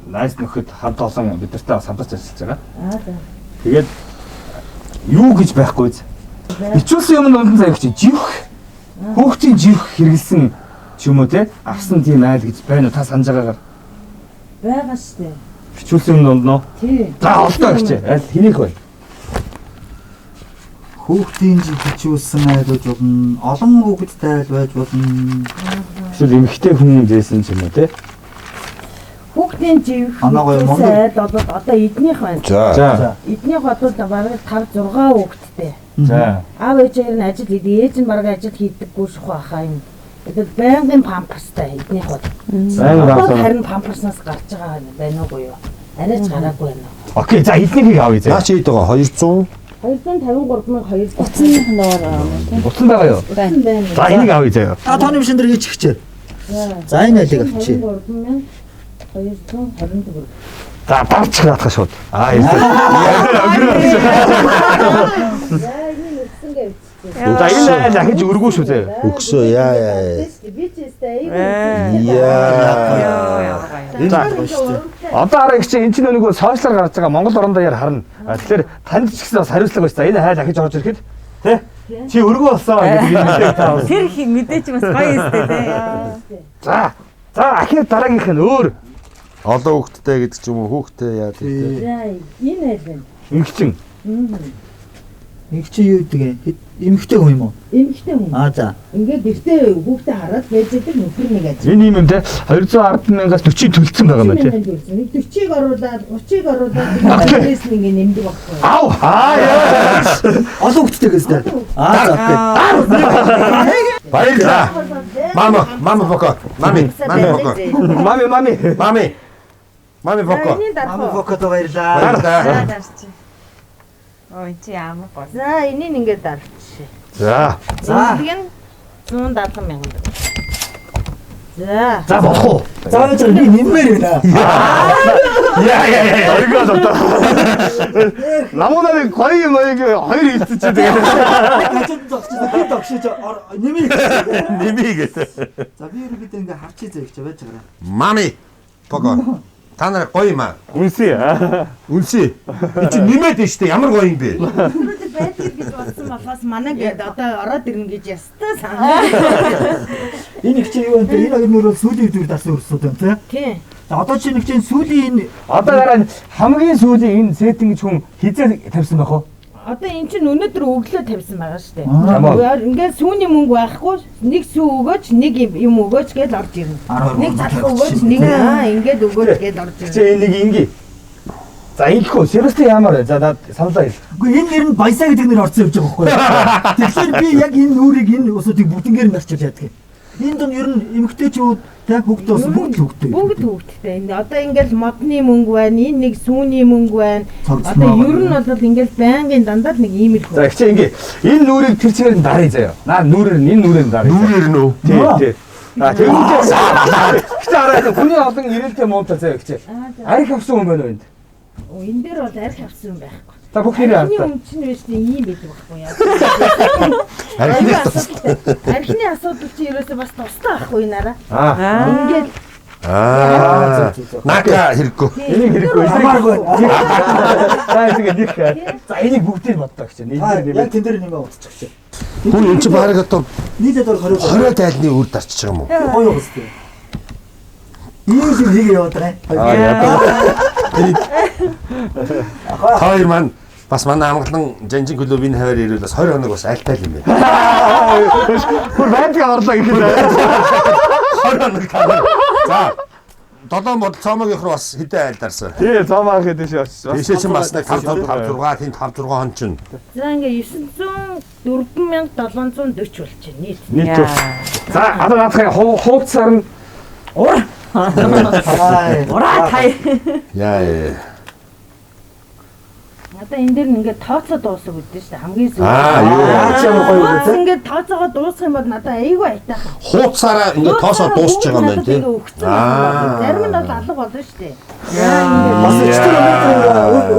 найз нөхөд хамт олон бидэртэй бас хамтарч ажиллаж байгаа. За. Тэгээд юу гэж байхгүй зү. Бичүүлсэн юм дунд нь их чи живх. Хүүхдийн живх хэрэгэлсэн ч юм уу те авсан тийм айл гэж байна уу та санаж байгаагаар. Бага штэ. Бичүүлсэн юм дунд нөө. Тий. За олдоо ихчээ. Айл хэнийг байна? хүүхдийн жиг бичүүлсэн айлууд болно. Олон хүүхэдтэй айл байж болно. Эсвэл эмэгтэй хүн зээсэн ч юм уу те. Хүүхдийн жив. Анаа гоё мондөг. Одоо эднийх байна. за За. Эднийх одоо бараг 5 6 хүүхэдтэй. За. Аав ээжээр нь ажил хийдэг, ээж нь бараг ажил хийдэггүй шахуу ахаа юм. Тэгээд байнгын памперстай эднийх бол. Байнгын Одоо памперс. харин памперснаас гарч байгаа байна уу юу? Арайч гараагүй байна. Окей, за эднийг авъя зэ. наа чи хэд байгаа 200 253,200 Утасны нуур. Утсан байгаа юу? байна. За энийг авъя зэ. Та тооны машин дээр хийж хичээ. За энэ айлыг авчи. 224. За барч наадах шууд. Аа яа. За энэ айл ахиж өргөө шүү зэ. өгсөө яа. Би ч өстэй Яа. Одоо араа их чинь энэ чинь нөгөө сошиалар гарч байгаа Монгол орондоо яар харна. Тэгэхээр танд ч гэсэн бас хариуцлага байна. Энэ хайл ахиж орж ирэхэд тий? Чи өргөө болсон гэдэг юм хэлээ таа. Тэр их мэдээч бас гоё өстэй те. За. За ахиад дараагийнх нь өөр Олон хүүхдтэй гэдэг ч юм уу хүүхдтэй яа гэдэг. За энэ айл байна. ингэчин. Нэг чи юу гэдэг эмэгтэй хүн юм уу? Эмэгтэй хүн. За. Ингээд гэртээ хүүхдээ хараад байж байгаа нөхөр нэг аж. Энэ юм те 210,000-аас 40 төлцсөн байгаа юм те. Нэг 40-ыг оруулаад 30-ыг оруулаад дээрээс нь ингээд нэмдэг байхгүй. Ау. Аа. Олон хүүхдтэй гэстэй. За окей. Баярлалаа. Мама боко. Мами боко. Мами боко. Мами бокото баярлаа. Баярлалаа. Дарч. Ой чи ямар гоо. За энийг ингээд дарчих. За. Энийг нь 170,000. За. За болох уу? За яаж би нэммээр байна. Яа. Оргоо зовтой. Намунаа гоё юм хоёр хэлцэж тэгээд. Хажууд зогсчихсан. Би тогшиж нэмээ Нэмээ. За би ерөөдөө ингээ харчий зэвч байж байгаа. Мами боко. Та нар гоё юм аа. Үнсээ. Үнсээ. Чи нэмээд нь штэ ямар гоё юм бэ? Өөрөөр байдаг гэж бодсон болохоос манай гээд одоо ороод ирнэ гэж ястай санаа. Энэ их чи юу вэ? Энэ хоёр нөрөө сүүлийн үеэр дасан өрсөд юм тий. Тийм. За одоо чи нэг чинь сүүлийн энэ Одоо дараа хамгийн сүүлийн энэ сеттинг ч хүн хизээ тавьсан байх уу? Одоо эн чинь өнөөдөр өглөө тавьсан байгаа шүү Тамаа. дээ. Ингээд сүүний мөнгө байхгүй нэг сүү өгөөч нэг юм өгөөч гэж орж ирнэ. Нэг залах өгөөч нэг ингээд өгөөч гэж орж ирнэ. Чи энийг инги. За ингэхгүй сервистэй ямар вэ? За наад саналаа хэл. үгүй энэ нэр нь баясаа гэдэг нэр орсон явж байгаа байхгүй. Тэгэхээр би яг энэ нүрийг энэ усуудыг бүгднгээр нь арчилж яддаг. Энэ дон ер нь эмэгтэйчүүд тэг бүгд бас бүгд л хөвгтэй. Бүгд хөвгттэй. Энэ одоо ингээд модны мөнгө байна, энэ нэг сүүний мөнгө байна. Цогцмоо Одоо ер нь бол ингээд байнгын дандаа л нэг иймэрхүү. За ихчээ инги. Энэ нүрийг тэр чигээр нь даръя заяа. Наа нүрээр энэ нүрээр нь даръя. Нүрээр нөө. Тий. Тэгвэл ихчээ арай хүний олон ирэлтэ муунтаа заяа ихчээ. Арих авсан юм байна уу энд? Энэ дээр бол арх авсан юм байхгүй. За бүх нэрээ Архины хартаа. юм чинь биш ийм байдаг байхгүй яа. Архины асуудал чи ерөөсөө бас тустай байхгүй нараа. Ингээд Нака хэрэггүй. Энийг хэрэггүй. Хамааргүй. За ингэ нэх. За энийг бүгдийг боддог гэж. Яг тэн дээр нэмээ утчих чи. Хүн энэ чи баг одоо Нийтэд бол 20 тайлны үр дарчих юм уу? гоё үстэй. Ийм шиг нэг яваад Хоёр маань бас манай амгалан жанжин клубын хавар ирвэл бас 20 хоног бас альтай л юм байна. Бүр байдгаа орлоо гэхэд 20 хоног таа. За 7 мод цаамагийнх руу бас хэдэн айл дарсан. тий цаамаа хэд дэше очсон. Тийшээ чинь бас нэг 5 6 5 6 хон чинь. за ингээ 904,740 болчихно нийт. Нийт. За одоо наадах хууцсаар нь Ураа тай. Яа. Одоо энэ дээр нь ингээ тооцоо дуусах гэдэг шүү дээ хамгийн сүүл. гоё Ингээ тооцоогоо дуусах юм бол надад айгүй айтайхан. Хууцаараа ингээд тоосоо дуусч байгаа юм байна тий. Зарим нь бол алга болно шүү дээ. Бас 4 км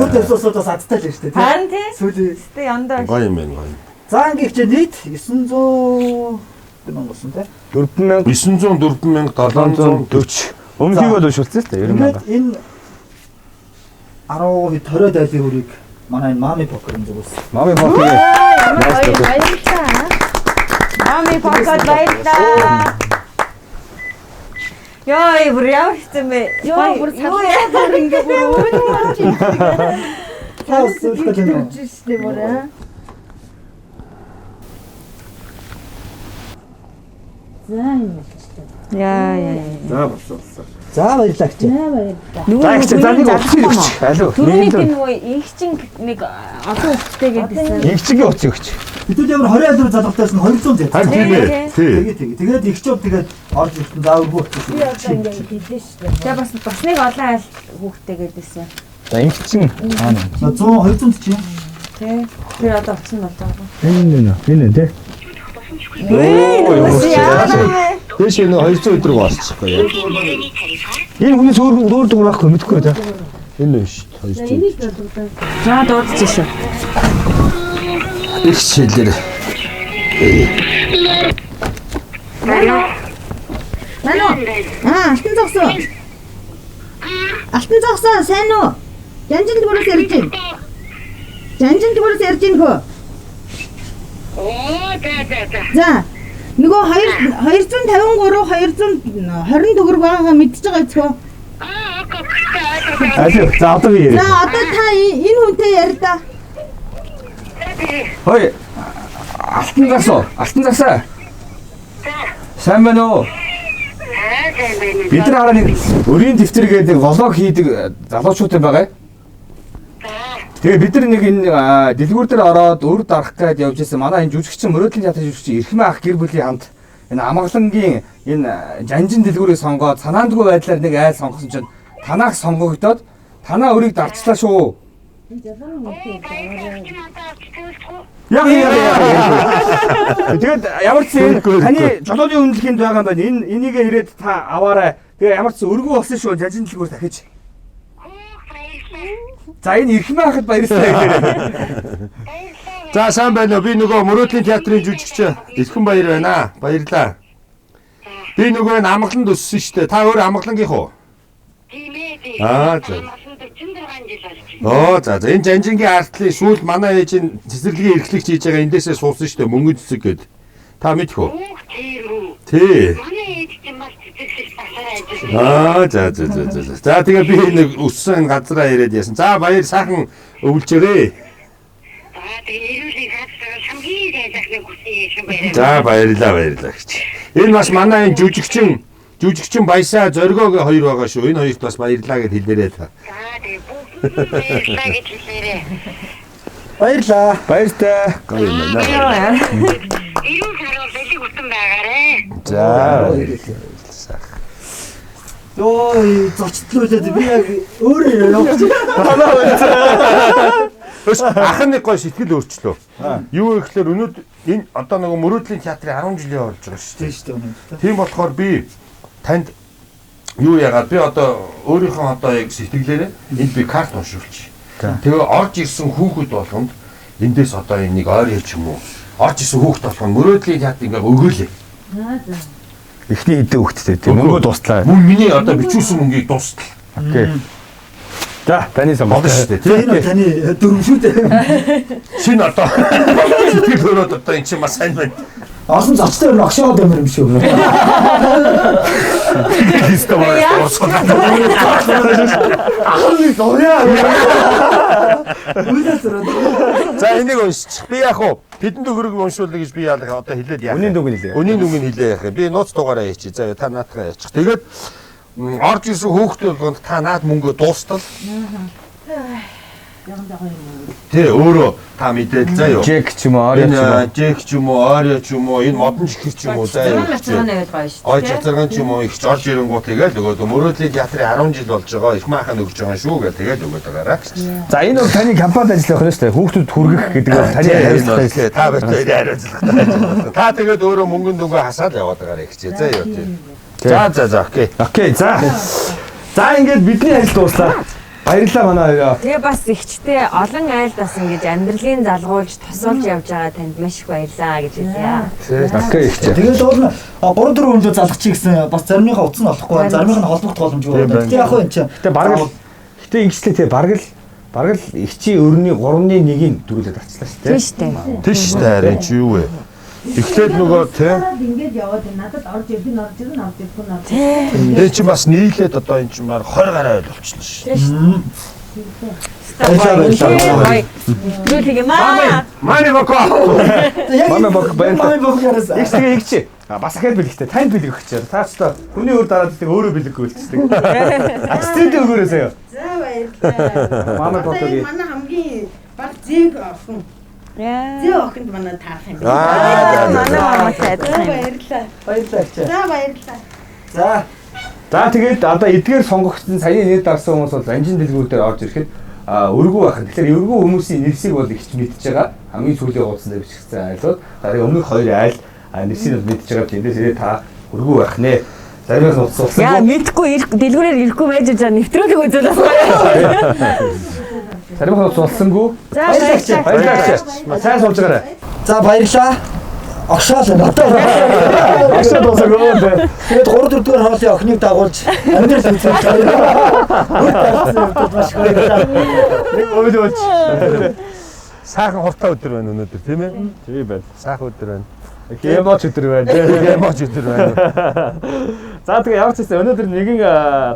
үр дэвсөөсөөс адтай л шүү дээ. Харин тий. Сүүлийн Тэ яндаа. Гоё юм байна гоё. за ингээ чи нийт 900 юм болсон тий. 904,740. өмнөхийг бол уншуулсан шүү дээ 90 мянга. Ингээд энэ 10 20 дайлын үрийг манай мами покер юм зүгээс. Мами бохоо. Баярлалаа. Мами покот баярлаа. Яа, бүр яа хэцэн бэ? Йоо бүр салбар ингээ бүр өөний чи. Таас үтгэж байна. Жүжигчтэй бүр аа. За энэ. Яа. За болсон. За баярлалаа гэж. За их за нэг утсыг өгч. Алуу. Түрүүний нөгөө игчин нэг олон хүүхдтэй гэдсэн. Игчгийн утсыг өгч. Хэдүүл ямар 20 айлын залгатаас нь 200 зэт. Харин тийм ээ. Тий. Тэгээд их чод тэгээд орж ирсэн зааваргүй болчихсон. Би одоо ингээ хэлсэн шүү дээ. Тэгээ бас нэг олон айл хүүхдтэй гэдсэн. За игчин. 100 200 чи. Тэ. Тэр одоо утсан болоо. Энэ тий. Тэш энэ 200 өдрөг болчихгүй яа. Энэ хүний өөр дугаар байхгүй мэдхгүй та. Энэ биш 200. За дуудчих шүү. Их шилэр. Нано. Алтан зогсоо. Алтан зогсоо сайн уу? Жанжин дүүрээс ярьж байна. Жанжин дүүрээс ярьж байна хөө. За. Нөгөө 253 220 төгрөг байгаа мэдчихэж байгаа эцгөө. Алуу. За одоо би За одоо та энэ хүнтэй ярь да. Хой. Алтан засаа. Сайн байна уу? Бид нар хараа нэг өрийн дэвтэр гэдэг влог хийдэг залуучууд байгаа. Тэгээ бид нар нэг энэ дэлгүүр дээр ороод өр дарах гээд явж ирсэн. Манай энэ жүжигчин мөрөөдлийн театрын жүжигчин Эрхмээ ах гэр бүлийн хамт энэ амгалангийн энэ жанжин дэлгүүрийг сонгоод санаандгүй байдлаар нэг айл сонгосон чинь танаас сонгогдоод танаа өрийг дарчлаа шүү. Яг. Тэгээд ямар ч юм таны жолооны үнэлгээнд байгаа юм байна. Энийг ирээд та аваарай. Тэгээ ямар ч өргөө болсон шүү жанжин дэлгүүр дахиж. За энэ Эрхмээ ахад баярлалаа хэлээрэй. За сайн байна уу? Би нөгөө мөрөөдлийн театрын жүжигч Эрхэн баяр байна. Баярлаа. Би нөгөө амгаланд өссөн шүү дээ. Та өөр амгалангийнх уу? Тийм ээ. За. За энэ жанжингийн артлын сүүл манай ээжийн цэцэрлэгийн эрхлэгч хийж байгаа эндээсээ суусан шүү дээ. Мөнгөн цэцэг гээд. Та мэдэх үү? Тий. Манай ээж чинь маш цэцэрлэгч басараа ажилласан. За тэгээ би нэг өссөн газараа ирээд яасан. За баяр сайхан өвлжээрээ. Тэгээ эрүүлийн хатсаа хамгийн сайжрахыг хүсье баярлалаа. За баярлалаа гэж. Энэ бас манай энэ жүжигчин Баясаа Зоргоогийн хоёр байгаа шүү. Энэ хоёрт бас баярлалаа гэж хэлээрэй та. За тэгээ баярлалаа гэж хэлээрэй. Баярлаа. Баяртай. Гоё юм байна. Эрүүл хараа бэлэг утсан байгаарэ. За. Йоо, зочдлуулаад би яг өөрөө явж Ах нэг гой сэтгэл өөрчлөө. Юу гэхээр өнөөдөр энэ одоо нэг мөрөөдлийн театрын 10 жилийн болж байгаа шүү дээ. Тийм болохоор би танд юу яагаад би одоо өөрийнхөө одоо яг сэтгэлээрээ энд би карт уншуулчих. Тэгээ орж ирсэн хүүхэд болгонд эндээс одоо энийг ойр ч юм уу орж ирсэн хүүхэд болгонд мөрөөдлийн театр ингээ өгөөлээ. Эхний хэдэн хүүхэдтэй тийм мөнгө дуслаа. Мөн миний одоо бичүүлсэн мөнгийг дуустал. Окей. За таны сан болно шүү дээ. энэ таны дөрөв шүү дээ. Шинэ одоо сэтгэл өрөөд одоо эн чинь маш сайн байна. Олон зочдоор огшоод юм шүү. За энийг уншчих. Би яг уу тэдэнд өгөрөг уншуулна гэж би яалах одоо хэлээд яах. Үнийн дүнг хэлээ. Үнийн дүнг хэлээ яах. Би нууц дугаараа хийчих. За та наатахаа яачих. Тэгээд орж ирсэн хүүхдээ болгонд та наад мөнгө дуустал. Тэ өөрөө та мэдээд заяа. Жек ч юм уу, Орё ч юм уу. Жек ч юм уу, Орё ч юм уу, энэ модон чихэр ч юм уу заяа. Ой чацарган ч юм уу их орж ирэнгүү тэгээд нөгөө мөрөөдлийн театрын 10 жил болж байгаа. Их маахан өгч байгаа шүү гэх тэгээд өгöd байгаараа. За энэ бол таны компанид ажиллах нь шүү дээ. Хүүхдүүд хүргэх гэдэг бол таны хариуцлага. Та байтаа хариуцлага. Та тэгээд өөрөө мөнгөн дүнгээ хасаад яваад байгаараа ихчээ заяа тийм. За окей. Окей за ингээд бидний ажил дууслаа. Баярлалаа манай хоёроо. Тэгээ бас ихчтэй олон айлд бас ингэж амьдралын залгуулж тусалж явж байгаа танд маш их баярлалаа гэж хэлье. Окей ихчээ. Тэгээд уул 3-4 хүнлөө залгачих гэсэн бас заримынхаа утас нь олохгүй, заримынх нь холбогдох боломжгүй байна. Гэтэ яг хөө энэ чинь. Гэтэ ингэжлээ те бараг л ихчийн өрний 3-1-ийг дөрүүлээд авчлаа шүү дээ. Тийм шүү дээ. Харин чи юу вэ? Эхлээд нөгөө тийм ингээд яваад надад орж ирдэн авч ирдэн авч. энэ чи бас нийлээд одоо энэ чи баг 20 гараа болчихлоо шүү. Дүүлэг маа. Мани боко. Мами бок яарсан. их тэгээ ихчээ. Бас ахаад бэлэгтэй. Танд бэлэг өгчээр. Та ч одоо хүний өөр дараад тэг өөрөө бэлэггүй болчихсон. Акцент өгөөрөөсөө. За баярлалаа. Мами бокогийн Манай хамгийн баг зэг охин. Зэг охинд манай таах юм. Манай сайдсан. Баярлалаа. За баярлалаа. За тэгээд одоо эдгээр сонгогдсон саяны нэр дарсан хүмүүс бол анжин дэлгүүр дээр орж ирэхэд өргүү байх. Тэгэхээр өргүү хүмүүсийн нэрсийг бол ихч мэдчихэж байгаа. Хамгийн сүүлийн хуудсан дээр бичигдсэн айлууд. Гарын өмнөх 2 айл нэрсийг бол мэдчихэж байгаа. Тэндээс ирээд та өргүү байх нэ. Заримаас утсуулсан. Яа мэдгүй дэлгүүрээр ирэхгүй байж байгаа нэвтрүүлэг үзүүлэх байхгүй. Заримаас утсуулсангүй. За баярлалаа. Сайн суулж байгаарай. За баярлаа. Огшоол одоо. Агшаа дуусаагүй. Тэгээд 3-4 дугаар хоолын охиныг дагуулж амьдрал үзүүлж байгаа. Маш баярлалаа. Нэг ойлооч. Сайхан хуртаа өдөр байна өнөөдөр тийм ээ? Тийм байна. Сайхан өдөр байна. Гэмоч өдөр байна. Гэмоч өдөр байна. За тэгээ ямар ч гэсэн өнөөдөр нэгэн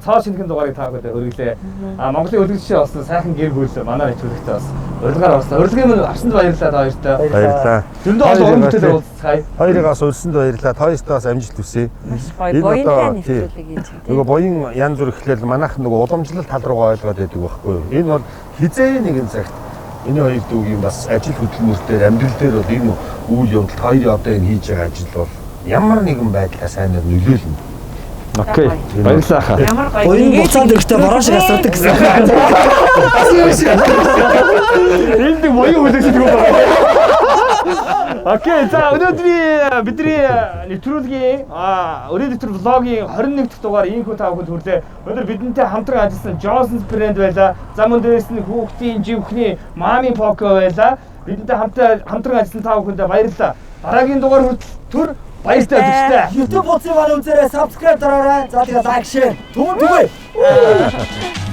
цоо шинэхэн дугаарыг та бүхэнд хүргэлээ. Монголын үлгэгчийн болсон сайхан гэр бүл манай их хүрэгтэй бас урилгаар орсон. Урилгын минь авсанд баярлалаа та хоёртаа. Баярлалаа. Зөндөө олон уран бүтээл уулзцгаая. Хоёрыг бас урьсанд баярлалаа. Тоёстоо бас амжилт хүсье. Боёнтай нэвтрүүлэг гэж. Нөгөө боён янз бүр ихлээл манайх нөгөө уламжлалт тал руугаа ойлгоод байдаг байхгүй юу? Энэ бол хизээ нэгэн цагт энэ хоёр дүүгийн бас ажил хөдөлмөртөөр амьдрал дээр бол энэ үйл явдал хоёрын одоо энэ хийж байгаа ажил бол ямар нэгэн байдлаар сайнаар нөлөөлнө. Окей. Баярлалаа хаа. Ямар гоё. Боён буцаад ирэхдээ бороо шиг асуудаг гэсэн. Энд боён үлдэх гэдэг юм байна. Окей, за өнөөдрийн бидний нэвтрүүлгийн өрөө дэвтэр влогийн 21 дахь дугаар ийхүү та бүхэнд хүрлээ. Өнөөдөр бидэнтэй хамтран ажилласан Johnson's брэнд байлаа. За мөн дээрээс нь хүүхдийн живхний Mami Poco байлаа. Бидэнтэй хамтран ажилласан та бүхэндээ баярлалаа. Дараагийн дугаар хүртэл түр баяртай өдөртэй. YouTube утсын маань үзээрэй, subscribe дараарай. За тэгээ лайк, share. Түмэн түгэй.